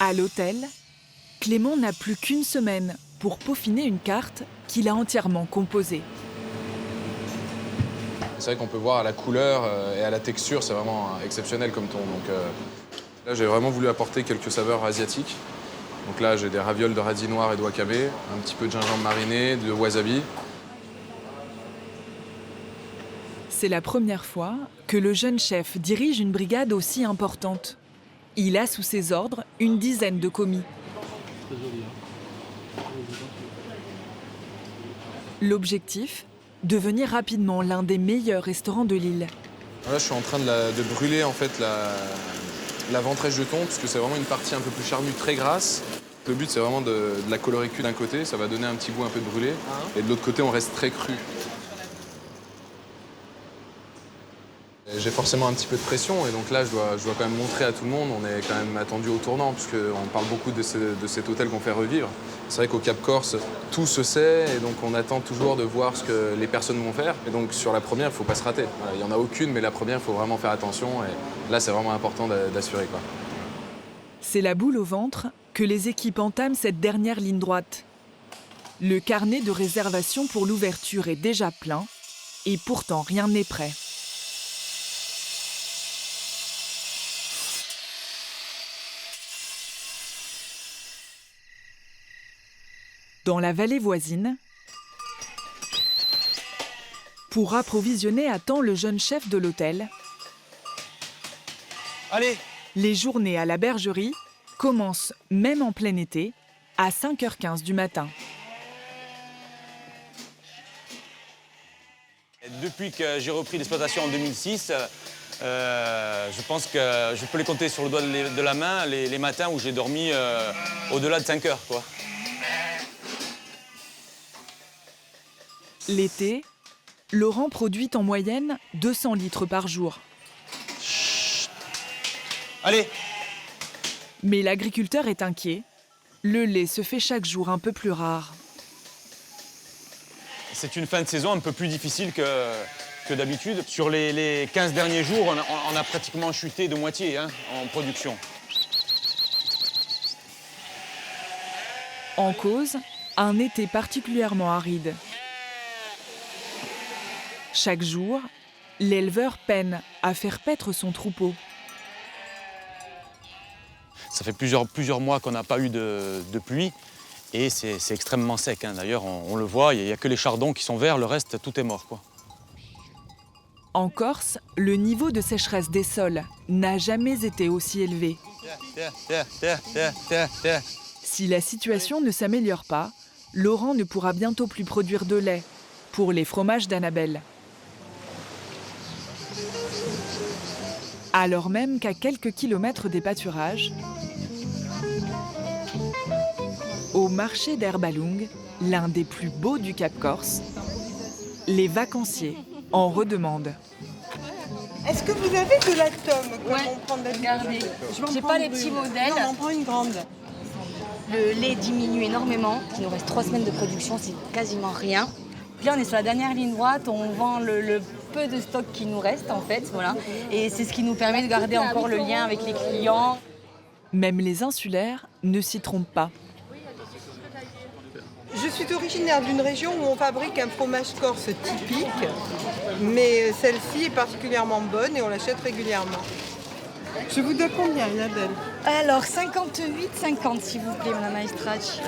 [SPEAKER 2] À l'hôtel, Clément n'a plus qu'1 semaine pour peaufiner une carte qu'il a entièrement composée.
[SPEAKER 9] C'est vrai qu'on peut voir à la couleur et à la texture, c'est vraiment exceptionnel comme thon. Donc là, j'ai vraiment voulu apporter quelques saveurs asiatiques. Donc là, j'ai des ravioles de radis noirs et de wakabe, un petit peu de gingembre mariné, de wasabi.
[SPEAKER 2] C'est la première fois que le jeune chef dirige une brigade aussi importante. Il a sous ses ordres une dizaine de commis. L'objectif, devenir rapidement l'un des meilleurs restaurants de l'île.
[SPEAKER 9] Là, je suis en train de brûler en fait la ventrèche de thon, parce que c'est vraiment une partie un peu plus charnue, très grasse. Le but, c'est vraiment de la colorer cuite d'un côté, ça va donner un petit goût un peu de brûlé. Et de l'autre côté, on reste très cru. J'ai forcément un petit peu de pression, et donc là, je dois quand même montrer à tout le monde. On est quand même attendu au tournant, puisqu'on parle beaucoup de cet hôtel qu'on fait revivre. C'est vrai qu'au Cap Corse, tout se sait, et donc on attend toujours de voir ce que les personnes vont faire. Et donc sur la première, il ne faut pas se rater. Voilà, il n'y en a aucune, mais la première, il faut vraiment faire attention. Et là, c'est vraiment important d'assurer, quoi.
[SPEAKER 2] C'est la boule au ventre que les équipes entament cette dernière ligne droite. Le carnet de réservation pour l'ouverture est déjà plein, et pourtant rien n'est prêt. Dans la vallée voisine, pour approvisionner à temps le jeune chef de l'hôtel,
[SPEAKER 8] Allez,
[SPEAKER 2] les journées à la bergerie commencent, même en plein été, à 5h15 du matin.
[SPEAKER 8] depuis que j'ai repris l'exploitation en 2006, je pense que je peux les compter sur le doigt de la main les matins où j'ai dormi au-delà de 5 heures, quoi.
[SPEAKER 2] L'été, Laurent produit en moyenne 200 litres par jour.
[SPEAKER 8] Chut. Allez.
[SPEAKER 2] Mais l'agriculteur est inquiet. Le lait se fait chaque jour un peu plus rare.
[SPEAKER 8] C'est une fin de saison un peu plus difficile que d'habitude. Sur les 15 derniers jours, on a pratiquement chuté de moitié en production.
[SPEAKER 2] En cause, un été particulièrement aride. Chaque jour, l'éleveur peine à faire paître son troupeau.
[SPEAKER 8] Ça fait plusieurs mois qu'on n'a pas eu de pluie et c'est extrêmement sec. D'ailleurs, on le voit, il n'y a que les chardons qui sont verts, le reste, tout est mort, quoi.
[SPEAKER 2] En Corse, le niveau de sécheresse des sols n'a jamais été aussi élevé. Si la situation ne s'améliore pas, Laurent ne pourra bientôt plus produire de lait pour les fromages d'Annabelle. Alors même qu'à quelques kilomètres des pâturages, au marché d'Herbalung, l'un des plus beaux du Cap Corse, les vacanciers en redemandent.
[SPEAKER 15] Est-ce que vous avez de la tome on prend de
[SPEAKER 5] Regardez, j'ai pas les petits modèles.
[SPEAKER 15] Non, on prend une grande.
[SPEAKER 5] Le lait diminue énormément. Il nous reste 3 semaines de production, c'est quasiment rien. Puis là, on est sur la dernière ligne droite, on vend le peu de stock qui nous reste en fait, voilà. Et c'est ce qui nous permet de garder encore le lien avec les clients.
[SPEAKER 2] Même les insulaires ne s'y trompent pas.
[SPEAKER 15] Je suis originaire d'une région où on fabrique un fromage corse typique, mais celle-ci est particulièrement bonne et on l'achète régulièrement. Je vous dois combien, Annabelle?
[SPEAKER 5] Alors, 58,50 s'il vous plaît, Madame Maestrach.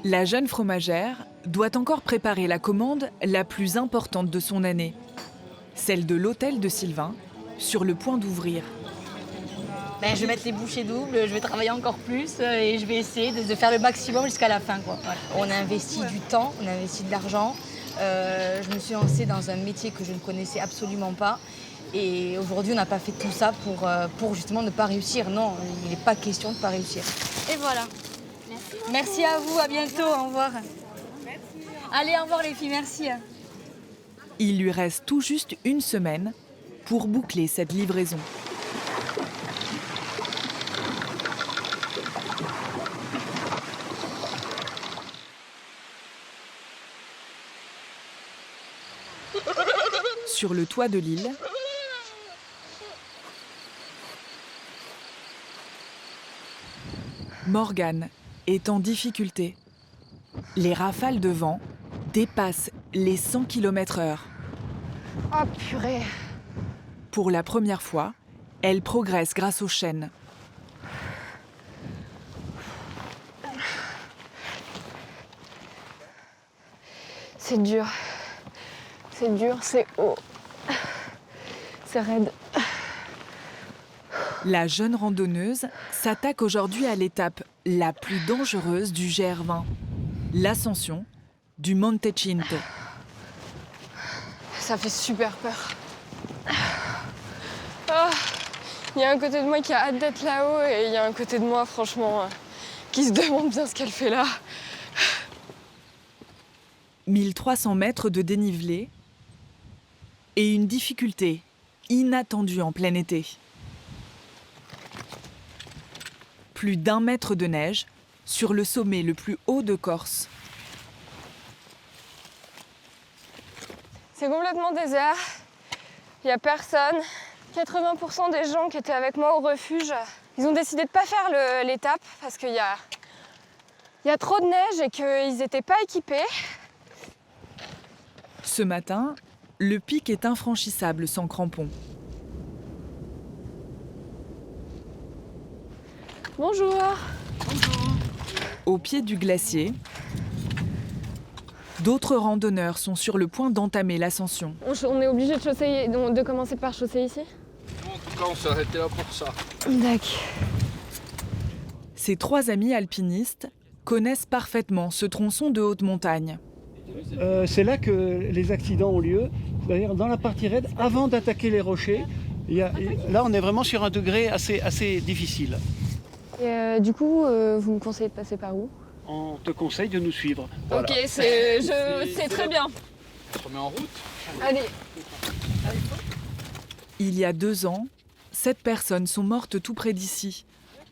[SPEAKER 2] La jeune fromagère doit encore préparer la commande la plus importante de son année, celle de l'hôtel de Sylvain, sur le point d'ouvrir.
[SPEAKER 5] Je vais mettre les bouchées doubles, je vais travailler encore plus et je vais essayer de faire le maximum jusqu'à la fin, quoi. Voilà. On a investi du temps, on a investi de l'argent. Je me suis lancée dans un métier que je ne connaissais absolument pas. Et aujourd'hui, on n'a pas fait tout ça pour justement ne pas réussir. Non, il n'est pas question de ne pas réussir. Et voilà. Merci à vous, à bientôt, au revoir. Merci. Allez, au revoir les filles, merci.
[SPEAKER 2] Il lui reste tout juste une semaine pour boucler cette livraison. Sur le toit de l'île, Morgane est en difficulté. Les rafales de vent dépassent les 100 km/h.
[SPEAKER 1] Oh purée!
[SPEAKER 2] Pour la première fois, elle progresse grâce aux chênes.
[SPEAKER 1] C'est dur. C'est dur, c'est haut. C'est raide.
[SPEAKER 2] La jeune randonneuse s'attaque aujourd'hui à l'étape la plus dangereuse du GR20, l'ascension du Monte Cinto.
[SPEAKER 1] Ça fait super peur. Oh, il y a un côté de moi qui a hâte d'être là-haut et il y a un côté de moi, franchement, qui se demande bien ce qu'elle fait là.
[SPEAKER 2] 1300 mètres de dénivelé et une difficulté inattendue en plein été. Plus d'1 mètre de neige sur le sommet le plus haut de Corse.
[SPEAKER 1] C'est complètement désert. Il n'y a personne. 80% des gens qui étaient avec moi au refuge, ils ont décidé de ne pas faire l'étape parce qu'il y a trop de neige et qu'ils n'étaient pas équipés.
[SPEAKER 2] Ce matin, le pic est infranchissable sans crampons.
[SPEAKER 1] Bonjour.
[SPEAKER 2] Au pied du glacier, d'autres randonneurs sont sur le point d'entamer l'ascension.
[SPEAKER 1] On est obligé de commencer par chausser ici?
[SPEAKER 9] En tout cas, on s'est arrêté là pour ça.
[SPEAKER 1] D'accord.
[SPEAKER 2] Ces 3 amis alpinistes connaissent parfaitement ce tronçon de haute montagne.
[SPEAKER 16] C'est là que les accidents ont lieu, c'est-à-dire dans la partie raide, avant d'attaquer les rochers. Là, on est vraiment sur un degré assez difficile.
[SPEAKER 1] Et du coup, vous me conseillez de passer par où?
[SPEAKER 16] On te conseille de nous suivre. Voilà.
[SPEAKER 1] Ok, c'est très bien.
[SPEAKER 9] On se remet en route.
[SPEAKER 1] Allez.
[SPEAKER 2] Il y a 2 ans, 7 personnes sont mortes tout près d'ici,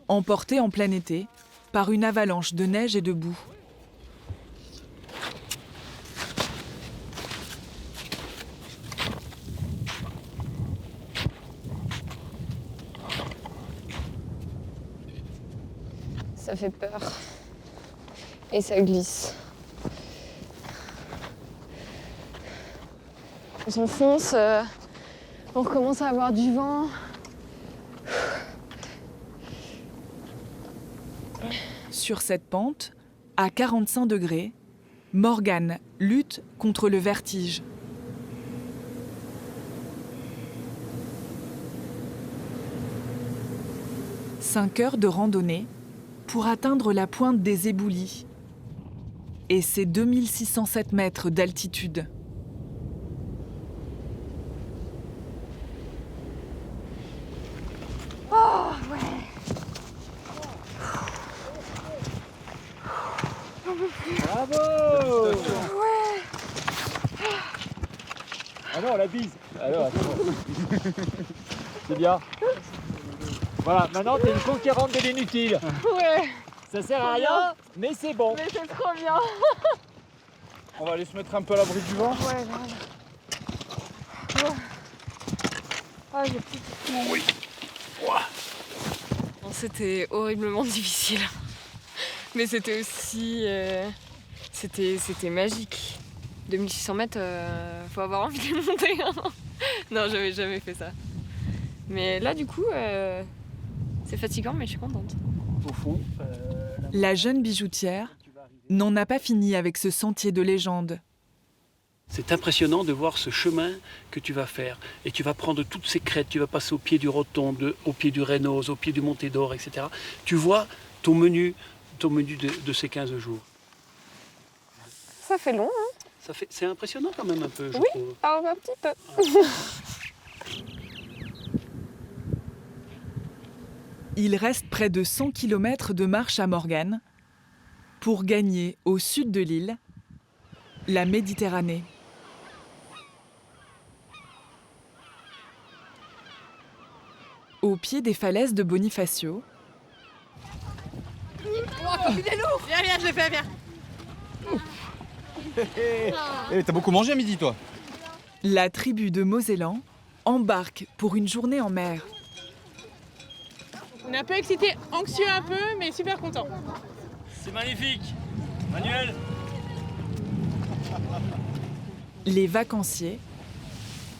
[SPEAKER 2] emportées en plein été par une avalanche de neige et de boue.
[SPEAKER 1] Ça fait peur. Et ça glisse. On s'enfonce, on recommence à avoir du vent.
[SPEAKER 2] Sur cette pente, à 45 degrés, Morgane lutte contre le vertige. « 5 heures de randonnée pour atteindre la pointe des éboulis et ses 2607 mètres d'altitude.
[SPEAKER 1] Oh, ouais.
[SPEAKER 16] Bravo!
[SPEAKER 1] Ouais.
[SPEAKER 17] Ah non, la bise. Alors, attends. C'est bien. Voilà, maintenant t'es une conquérante de l'inutile.
[SPEAKER 1] Ouais.
[SPEAKER 17] Ça sert à rien, mais c'est bon.
[SPEAKER 1] Mais c'est trop bien.
[SPEAKER 9] On va aller se mettre un peu à l'abri du vent.
[SPEAKER 1] Ouais, grave. Ouais. Ah, j'ai plus.
[SPEAKER 17] Oui.
[SPEAKER 1] Bon, c'était horriblement difficile. Mais c'était aussi... C'était magique. 2600 mètres, faut avoir envie de monter. Non, j'avais jamais fait ça. Mais là, du coup, c'est fatigant, mais je suis contente.
[SPEAKER 16] Au fond,
[SPEAKER 2] La jeune bijoutière n'en a pas fini avec ce sentier de légende.
[SPEAKER 16] c'est impressionnant de voir ce chemin que tu vas faire. Et tu vas prendre toutes ces crêtes, tu vas passer au pied du Rotonde, au pied du Rénose, au pied du Monte d'Or, etc. Tu vois ton menu de ces 15 jours.
[SPEAKER 1] Ça fait long, hein?
[SPEAKER 16] C'est impressionnant quand même un peu, je
[SPEAKER 1] oui,
[SPEAKER 16] trouve.
[SPEAKER 1] Un petit peu.
[SPEAKER 2] Il reste près de 100 km de marche à Morgane pour gagner au sud de l'île la Méditerranée. Au pied des falaises de Bonifacio,
[SPEAKER 10] Oh, comme il est lourd. Viens, je le fais, viens.
[SPEAKER 3] T'as beaucoup mangé à midi, toi?
[SPEAKER 2] la tribu de Mosellan embarque pour une journée en mer.
[SPEAKER 10] On est un peu excité, anxieux un peu, mais super content.
[SPEAKER 17] C'est magnifique. Manuel.
[SPEAKER 2] Les vacanciers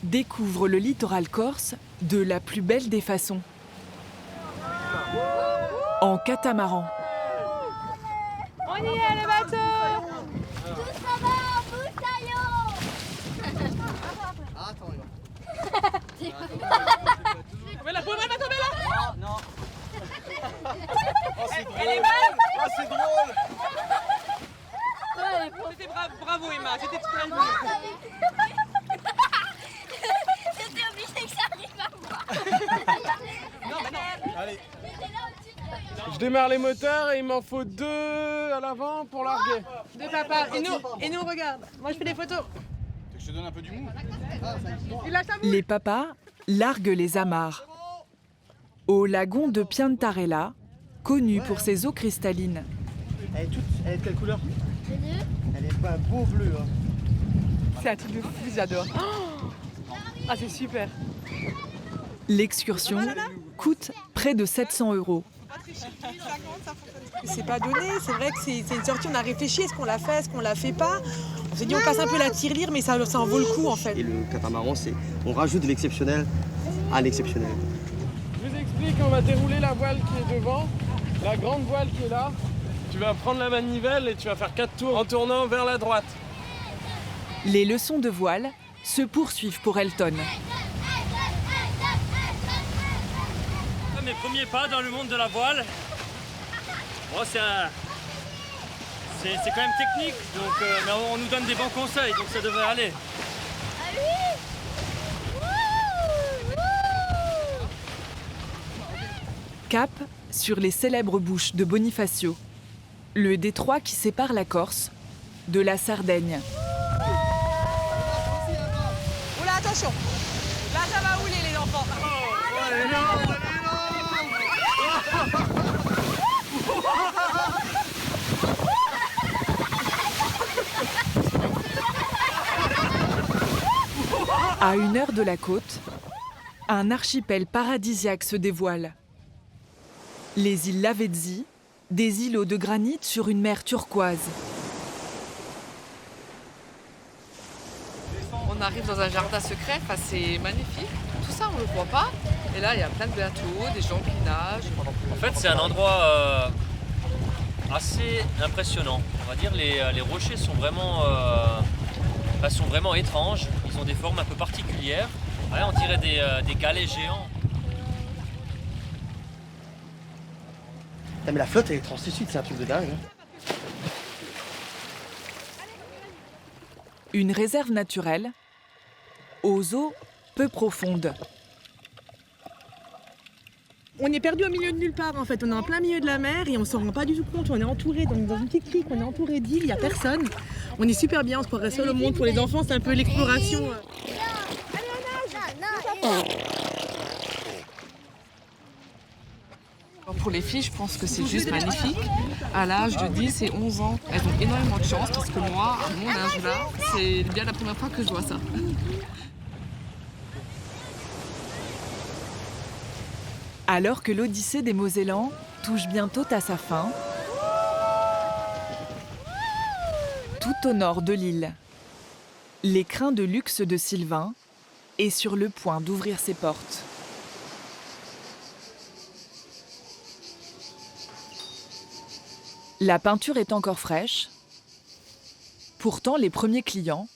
[SPEAKER 2] découvrent le littoral corse de la plus belle des façons. En catamaran.
[SPEAKER 10] On y est, le bateau.
[SPEAKER 11] Tout ça va,
[SPEAKER 18] démarre les moteurs et il m'en faut 2 à l'avant pour larguer.
[SPEAKER 10] 2 papa. Et nous regarde. Moi je fais des photos.
[SPEAKER 3] Je te donne un peu du mou.
[SPEAKER 2] Les papas larguent les amarres. Au lagon de Piantarella, connu pour ses eaux cristallines.
[SPEAKER 19] Elle est de quelle couleur? Elle est pas beau bleu. Hein.
[SPEAKER 10] C'est un truc de fou, j'adore. Ah, c'est super.
[SPEAKER 2] L'excursion coûte près de 700 €.
[SPEAKER 10] C'est pas donné, c'est vrai que c'est une sortie, on a réfléchi, est-ce qu'on l'a fait, est-ce qu'on la fait pas. On s'est dit on casse un peu la tirelire, mais ça en vaut le coup en fait.
[SPEAKER 19] Et le catamaran, c'est on rajoute de l'exceptionnel à l'exceptionnel.
[SPEAKER 18] Je vous explique, on va dérouler la voile qui est devant, la grande voile qui est là. Tu vas prendre la manivelle et tu vas faire 4 tours en tournant vers la droite.
[SPEAKER 2] Les leçons de voile se poursuivent pour Elton.
[SPEAKER 17] Mes premiers pas dans le monde de la voile. Bon, c'est quand même technique, donc mais on nous donne des bons conseils, donc ça devrait aller.
[SPEAKER 2] Cap sur les célèbres bouches de Bonifacio, le détroit qui sépare la Corse de la Sardaigne.
[SPEAKER 10] Oula, attention. Là, ça va rouler les enfants.
[SPEAKER 2] À 1 heure de la côte, un archipel paradisiaque se dévoile. Les îles Lavezzi, des îlots de granit sur une mer turquoise.
[SPEAKER 12] On arrive dans un jardin secret, enfin, c'est magnifique. Tout ça, on ne le voit pas. Et là, il y a plein de bateaux, des gens qui nagent.
[SPEAKER 17] En fait, c'est un endroit assez impressionnant. On va dire les rochers sont vraiment étranges. Ils ont des formes un peu particulières. Ouais, on dirait des galets géants.
[SPEAKER 19] Mais la flotte, elle est translucide, c'est un truc de dingue. Hein.
[SPEAKER 2] Une réserve naturelle aux eaux peu profondes.
[SPEAKER 10] On est perdu au milieu de nulle part en fait, on est en plein milieu de la mer et on s'en rend pas du tout compte, on est entouré dans une petite crique, on est entouré d'îles, il n'y a personne. On est super bien, on se croirait seul au monde. Pour les enfants, c'est un peu l'exploration.
[SPEAKER 12] Pour les filles, je pense que c'est juste magnifique. À l'âge de 10 et 11 ans, elles ont énormément de chance parce que moi, à mon âge là, c'est bien la première fois que je vois ça.
[SPEAKER 2] Alors que l'Odyssée des Mosellans touche bientôt à sa fin, tout au nord de l'île, l'écrin de luxe de Sylvain est sur le point d'ouvrir ses portes. La peinture est encore fraîche. Pourtant, les premiers clients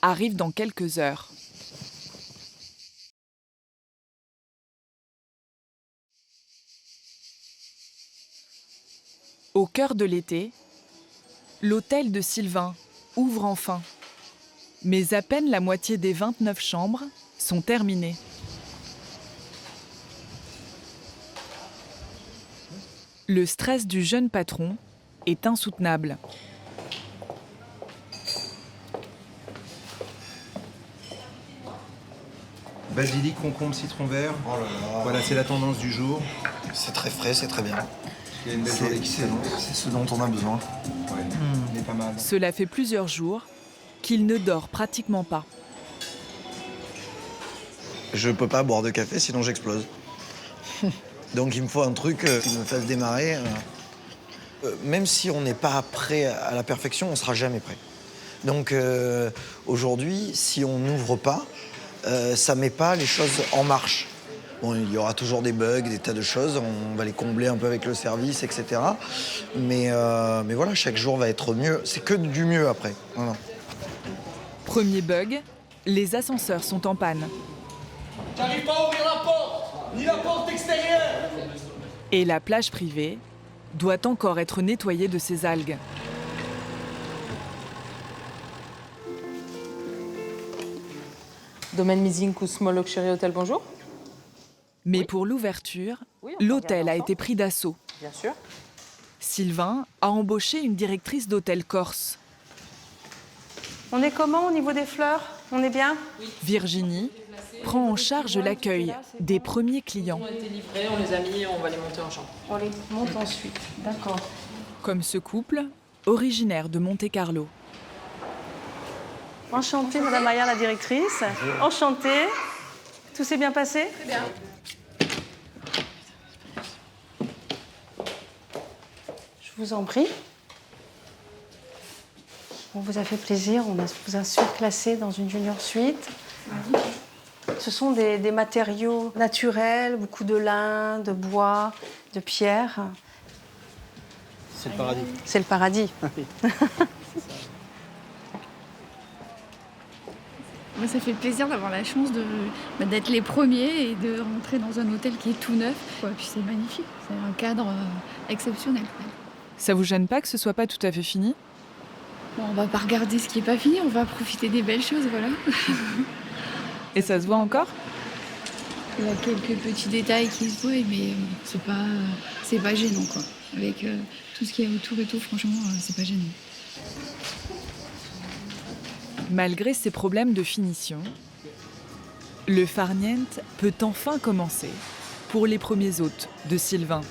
[SPEAKER 2] arrivent dans quelques heures. Au cœur de l'été, l'hôtel de Sylvain ouvre enfin. Mais à peine la moitié des 29 chambres sont terminées. Le stress du jeune patron est insoutenable.
[SPEAKER 20] Basilic, concombre, citron vert. Oh là là. Voilà, c'est la tendance du jour.
[SPEAKER 4] C'est très frais, c'est très bien.
[SPEAKER 20] Il y a une belle journée qui s'annonce.
[SPEAKER 4] C'est ce dont on a besoin.
[SPEAKER 20] Ouais, il est pas mal.
[SPEAKER 2] Cela fait plusieurs jours qu'il ne dort pratiquement pas.
[SPEAKER 4] Je peux pas boire de café, sinon j'explose. Donc il me faut un truc qui me fasse démarrer. Même si on n'est pas prêt à la perfection, on sera jamais prêt. Donc aujourd'hui, si on n'ouvre pas, ça met pas les choses en marche. Bon, il y aura toujours des bugs, des tas de choses, on va les combler un peu avec le service, etc. Mais voilà, chaque jour va être mieux. C'est que du mieux après. Voilà.
[SPEAKER 2] Premier bug, les ascenseurs sont en panne.
[SPEAKER 21] J'arrive pas à ouvrir la porte, ni la porte extérieure.
[SPEAKER 2] Et la plage privée doit encore être nettoyée de ces algues.
[SPEAKER 12] Domaine Mizink ou Small Luxury Hotel, bonjour.
[SPEAKER 2] Mais pour l'ouverture, l'hôtel a été pris d'assaut.
[SPEAKER 10] Bien sûr.
[SPEAKER 2] Sylvain a embauché une directrice d'hôtel corse.
[SPEAKER 10] On est comment au niveau des fleurs? On est bien?
[SPEAKER 2] Virginie prend en charge l'accueil des premiers clients.
[SPEAKER 12] Ils ont été livrés, on les a mis, on va les monter en chambre.
[SPEAKER 10] On les monte ensuite, d'accord.
[SPEAKER 2] Comme ce couple, originaire de Monte-Carlo.
[SPEAKER 10] Enchantée, Madame Maillard, la directrice. Enchantée. Tout s'est bien passé? Très bien. Je vous en prie. On vous a fait plaisir, on vous a surclassé dans une junior suite. Ce sont des matériaux naturels, beaucoup de lin, de bois, de pierre.
[SPEAKER 19] C'est le paradis.
[SPEAKER 10] C'est le paradis.
[SPEAKER 7] Moi, ça fait plaisir d'avoir la chance d'être les premiers et de rentrer dans un hôtel qui est tout neuf. Puis c'est magnifique, c'est un cadre exceptionnel.
[SPEAKER 2] Ça vous gêne pas que ce soit pas tout à fait fini?
[SPEAKER 7] Bon, on va pas regarder ce qui est pas fini, on va profiter des belles choses, voilà.
[SPEAKER 2] Et ça se voit encore?
[SPEAKER 7] Il y a quelques petits détails qui se voient, mais c'est pas gênant, quoi. Avec tout ce qu'il y a autour et tout, franchement, c'est pas gênant.
[SPEAKER 2] Malgré ces problèmes de finition, le farniente peut enfin commencer pour les premiers hôtes de Sylvain.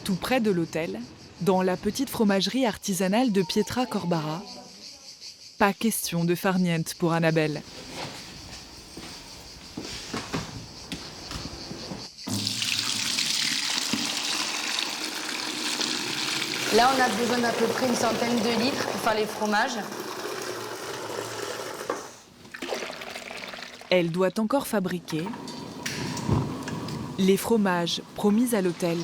[SPEAKER 2] Tout près de l'hôtel, dans la petite fromagerie artisanale de Pietra Corbara, pas question de farniente pour Annabelle.
[SPEAKER 5] Là, on a besoin d'à peu près une centaine de litres pour faire les fromages.
[SPEAKER 2] Elle doit encore fabriquer les fromages promis à l'hôtel.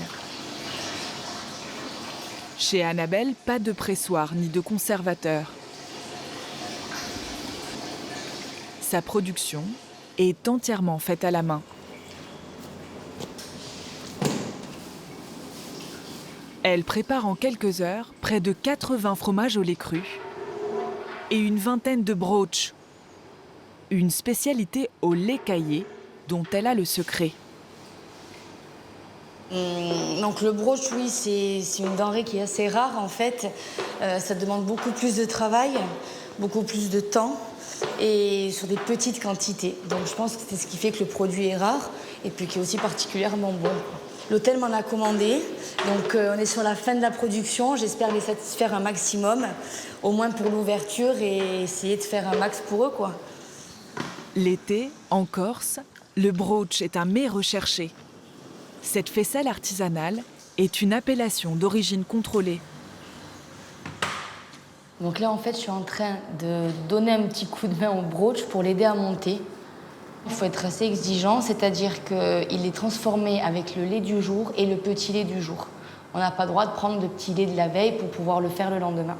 [SPEAKER 2] Chez Annabelle, pas de pressoir ni de conservateur. Sa production est entièrement faite à la main. Elle prépare en quelques heures près de 80 fromages au lait cru et une vingtaine de broches, une spécialité au lait caillé dont elle a le secret.
[SPEAKER 5] Donc le broche, oui, c'est une denrée qui est assez rare en fait. Ça demande beaucoup plus de travail, beaucoup plus de temps et sur des petites quantités. Donc je pense que c'est ce qui fait que le produit est rare et puis qui est aussi particulièrement bon. L'hôtel m'en a commandé, donc on est sur la fin de la production. J'espère les satisfaire un maximum, au moins pour l'ouverture et essayer de faire un max pour eux, quoi.
[SPEAKER 2] L'été, en Corse, le broach est un mets recherché. Cette faisselle artisanale est une appellation d'origine contrôlée.
[SPEAKER 5] Donc là, en fait, je suis en train de donner un petit coup de main au broach pour l'aider à monter. Il faut être assez exigeant, c'est-à-dire qu'il est transformé avec le lait du jour et le petit lait du jour. On n'a pas le droit de prendre de petit lait de la veille pour pouvoir le faire le lendemain.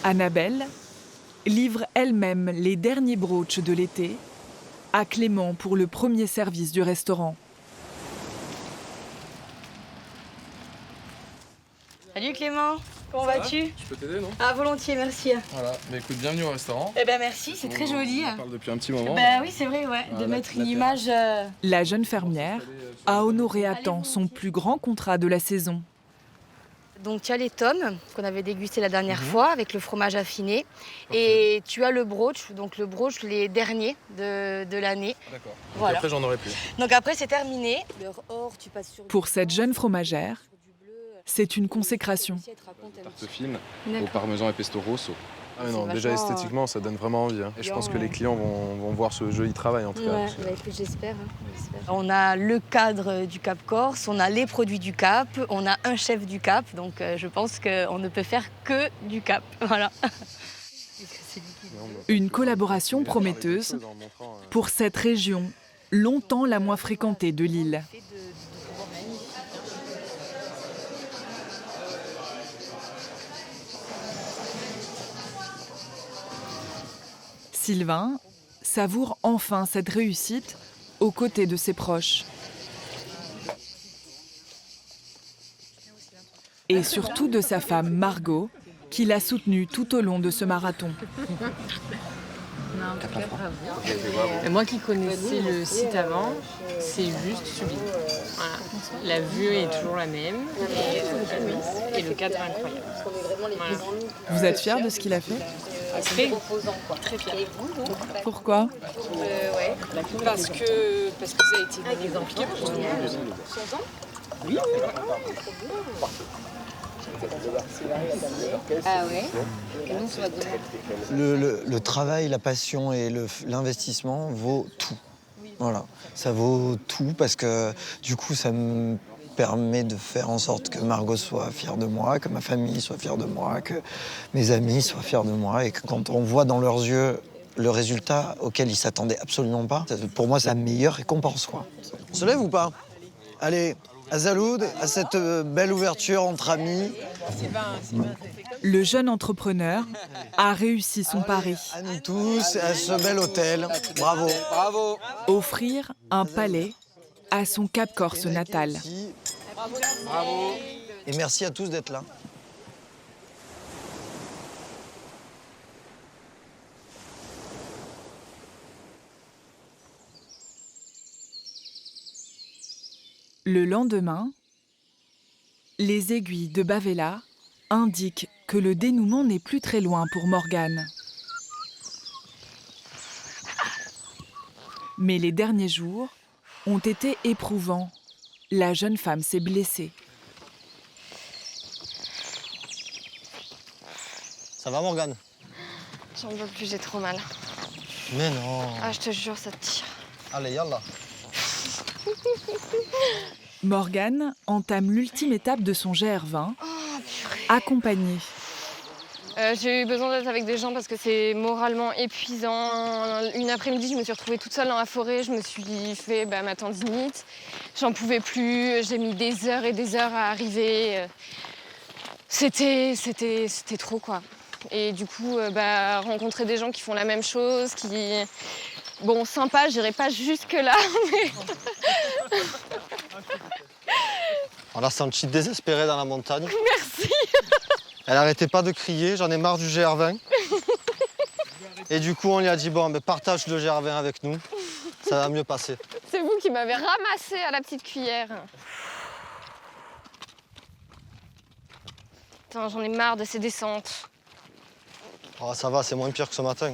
[SPEAKER 2] Annabelle livre elle-même les derniers broches de l'été à Clément pour le premier service du restaurant.
[SPEAKER 5] Salut Clément, comment vas-tu?
[SPEAKER 9] Je peux t'aider, non?
[SPEAKER 5] Ah, volontiers, merci.
[SPEAKER 9] Voilà, mais écoute, bienvenue au restaurant.
[SPEAKER 5] Eh ben merci, c'est très joli.
[SPEAKER 9] On parle depuis un petit moment.
[SPEAKER 5] Ben oui, c'est vrai, ouais, de mettre une image...
[SPEAKER 2] La jeune fermière a honoré à temps son plus grand contrat de la saison.
[SPEAKER 5] Donc tu as les tomes qu'on avait dégusté la dernière fois avec le fromage affiné. Et tu as le broach, donc le broach les derniers de l'année.
[SPEAKER 9] D'accord.
[SPEAKER 5] Voilà.
[SPEAKER 9] Après j'en aurai plus.
[SPEAKER 5] Donc après c'est terminé. Or, tu passes sur
[SPEAKER 2] Pour cette jeune fromagère, c'est une consécration.
[SPEAKER 9] Tarte fine
[SPEAKER 5] D'accord.
[SPEAKER 9] au parmesan et pesto rosso. Ah non,
[SPEAKER 5] C'est
[SPEAKER 9] déjà
[SPEAKER 5] vachement,
[SPEAKER 9] esthétiquement ça donne vraiment envie. Hein. Et je pense que
[SPEAKER 5] ouais.
[SPEAKER 9] les clients vont voir ce joli travail en tout cas.
[SPEAKER 5] Ouais, bah écoute, j'espère. On a le cadre du Cap Corse, on a les produits du Cap, on a un chef du Cap, donc je pense qu'on ne peut faire que du Cap. Voilà.
[SPEAKER 2] Une collaboration prometteuse pour cette région, longtemps la moins fréquentée de l'île. Sylvain savoure enfin cette réussite aux côtés de ses proches. Et surtout de sa femme Margot, qui l'a soutenu tout au long de ce marathon.
[SPEAKER 1] En tout cas, bravo. Et moi qui connaissais le site avant, c'est juste sublime. Voilà. La vue est toujours la même et le cadre est incroyable. Voilà.
[SPEAKER 2] Vous êtes fiers de ce qu'il a fait?
[SPEAKER 1] Très fier.
[SPEAKER 2] Pourquoi?
[SPEAKER 1] Parce que ça a été compliqué pour tout le monde. Oui.
[SPEAKER 11] Ah ouais.
[SPEAKER 4] Le travail, la passion et l'investissement vaut tout. Voilà, ça vaut tout parce que du coup, ça me permet de faire en sorte que Margot soit fière de moi, que ma famille soit fière de moi, que mes amis soient fiers de moi et que quand on voit dans leurs yeux le résultat auquel ils s'attendaient absolument pas, pour moi, c'est la meilleure récompense, quoi. On se lève ou pas? Allez, à Zaloud, à cette belle ouverture entre amis.
[SPEAKER 2] Le jeune entrepreneur a réussi son pari.
[SPEAKER 4] À nous tous, à ce bel hôtel. Bravo. Bravo.
[SPEAKER 2] Offrir un palais à son Cap Corse natal.
[SPEAKER 4] Bravo. Et merci à tous d'être là.
[SPEAKER 2] Le lendemain, les aiguilles de Bavella indiquent que le dénouement n'est plus très loin pour Morgane. Mais les derniers jours ont été éprouvants. La jeune femme s'est blessée.
[SPEAKER 19] Ça va, Morgane?
[SPEAKER 1] J'en peux plus, j'ai trop mal.
[SPEAKER 19] Mais non.
[SPEAKER 1] Ah, je te jure, ça te tire.
[SPEAKER 19] Allez, yallah.
[SPEAKER 2] Morgane entame l'ultime étape de son GR20, accompagnée.
[SPEAKER 1] J'ai eu besoin d'être avec des gens parce que c'est moralement épuisant. Une après-midi, je me suis retrouvée toute seule dans la forêt. Je me suis fait ma tendinite. J'en pouvais plus. J'ai mis des heures et des heures à arriver. C'était trop, quoi. Et du coup, rencontrer des gens qui font la même chose, qui... Bon, sympa, j'irai pas jusque-là, mais...
[SPEAKER 19] On l'a senti désespérée dans la montagne.
[SPEAKER 1] Merci.
[SPEAKER 19] Elle arrêtait pas de crier, j'en ai marre du GR20. Et du coup, on lui a dit, bon, partage le GR20 avec nous, ça va mieux passer.
[SPEAKER 1] C'est vous qui m'avez ramassé à la petite cuillère. Putain, j'en ai marre de ces descentes.
[SPEAKER 19] Oh, ça va, c'est moins pire que ce matin.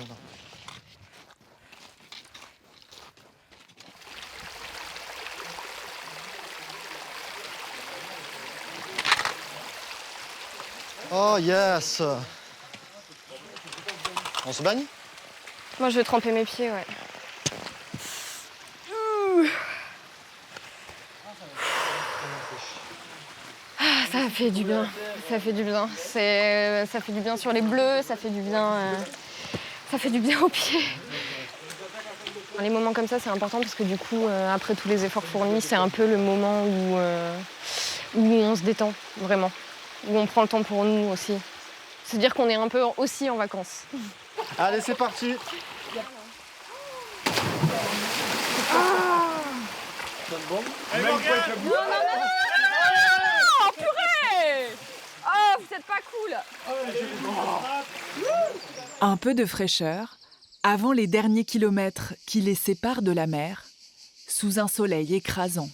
[SPEAKER 19] Oh yes! On se baigne?
[SPEAKER 1] Moi, je vais tremper mes pieds, ouais. Ah, ça fait du bien. Ça fait du bien. Ça fait du bien sur les bleus, ça fait du bien aux pieds. Dans les moments comme ça, c'est important parce que du coup, après tous les efforts fournis, c'est un peu le moment où on se détend, vraiment. Où on prend le temps pour nous aussi. C'est dire qu'on est un peu aussi en vacances.
[SPEAKER 19] Allez, c'est parti.
[SPEAKER 1] Allez, Morgane! Non, purée! Oh, vous êtes pas cool!
[SPEAKER 2] Un peu de fraîcheur avant les derniers kilomètres qui les séparent de la mer, sous un soleil écrasant.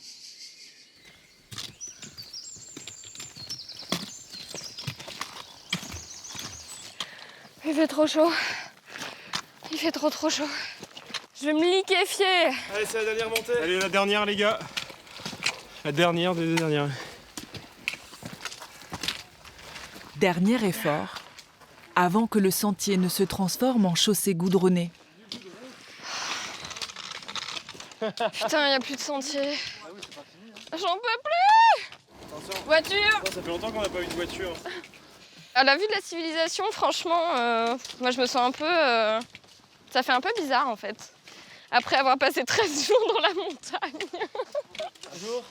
[SPEAKER 1] Il fait trop chaud. Il fait trop chaud. Je vais me liquéfier.
[SPEAKER 18] Allez, c'est la dernière montée. Allez, la dernière, les gars. La dernière des deux dernières.
[SPEAKER 2] Dernier effort, avant que le sentier ne se transforme en chaussée goudronnée.
[SPEAKER 1] Putain, il n'y a plus de sentier. J'en peux plus.
[SPEAKER 18] Attention.
[SPEAKER 1] Voiture.
[SPEAKER 18] Ça fait longtemps qu'on n'a pas eu de voiture.
[SPEAKER 1] À la vue de la civilisation, franchement, moi je me sens un peu... ça fait un peu bizarre en fait. Après avoir passé 13 jours dans la montagne.
[SPEAKER 18] Bonjour.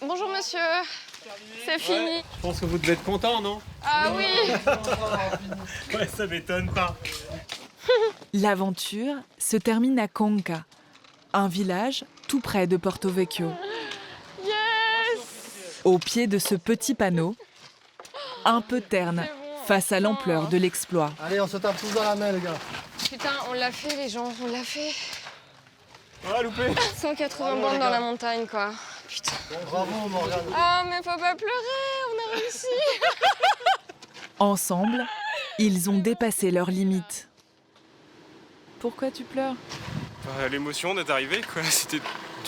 [SPEAKER 1] Bonjour monsieur. C'est fini.
[SPEAKER 18] Ouais, je pense que vous devez être content, non?
[SPEAKER 1] Ah oui.
[SPEAKER 18] Ouais, ça m'étonne pas.
[SPEAKER 2] L'aventure se termine à Conca, un village tout près de Porto Vecchio. Au pied de ce petit panneau, un peu terne face à l'ampleur de l'exploit.
[SPEAKER 19] Allez, on se tape tous dans la main, les gars.
[SPEAKER 1] Putain, on l'a fait, les gens, on l'a fait.
[SPEAKER 18] Ah, loupé.
[SPEAKER 1] 180 bornes dans la montagne, quoi. Putain.
[SPEAKER 19] Bravo, Morgane.
[SPEAKER 1] Oh, mais faut pas pleurer, on a réussi.
[SPEAKER 2] Ensemble, ils ont dépassé leurs limites. Pourquoi tu pleures?
[SPEAKER 18] L'émotion d'être arrivé, quoi. C'était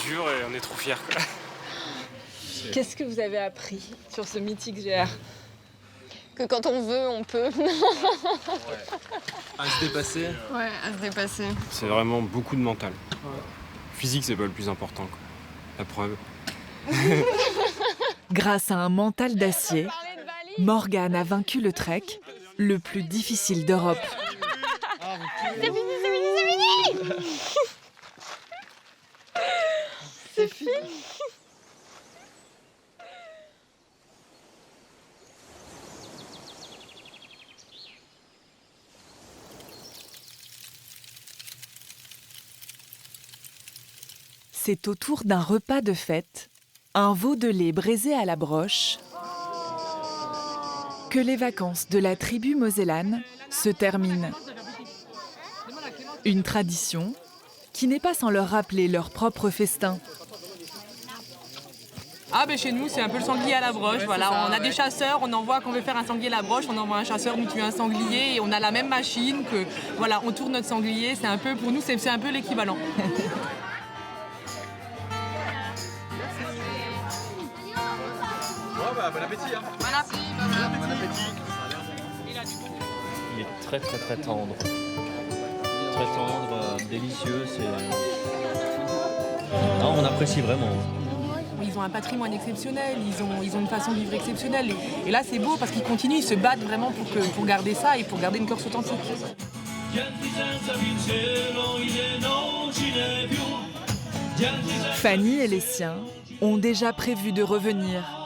[SPEAKER 18] dur et on est trop fiers, quoi.
[SPEAKER 12] Qu'est-ce que vous avez appris sur ce mythique GR?
[SPEAKER 1] Que quand on veut, on peut.
[SPEAKER 18] À se dépasser.
[SPEAKER 1] Ouais, à se dépasser.
[SPEAKER 18] C'est vraiment beaucoup de mental. Physique, c'est pas le plus important, quoi. La preuve.
[SPEAKER 2] Grâce à un mental d'acier, Morgane a vaincu le trek, le plus difficile d'Europe.
[SPEAKER 11] C'est fini, c'est fini, c'est fini.
[SPEAKER 12] C'est fini.
[SPEAKER 2] C'est au tour d'un repas de fête, un veau de lait braisé à la broche, que les vacances de la tribu mosellane se terminent. Une tradition qui n'est pas sans leur rappeler leur propre festin.
[SPEAKER 10] Ah ben chez nous c'est un peu le sanglier à la broche, voilà. On a des chasseurs, on envoie qu'on veut faire un sanglier à la broche, on envoie un chasseur nous tuer un sanglier et on a la même machine que voilà, on tourne notre sanglier, c'est un peu pour nous c'est un peu l'équivalent.
[SPEAKER 18] Bon appétit, hein.
[SPEAKER 10] Bon appétit.
[SPEAKER 17] Il est très très très tendre. Très tendre, délicieux, Non, on apprécie vraiment.
[SPEAKER 10] Ils ont un patrimoine exceptionnel, ils ont une façon de vivre exceptionnelle. Et là c'est beau parce qu'ils continuent, ils se battent vraiment pour garder ça et pour garder une Corse authentique.
[SPEAKER 2] Fanny et les siens ont déjà prévu de revenir.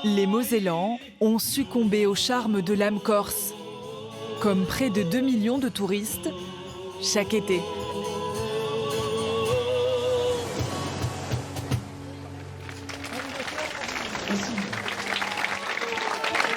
[SPEAKER 2] Les Mosellans ont succombé au charme de l'âme corse, comme près de 2 millions de touristes chaque été.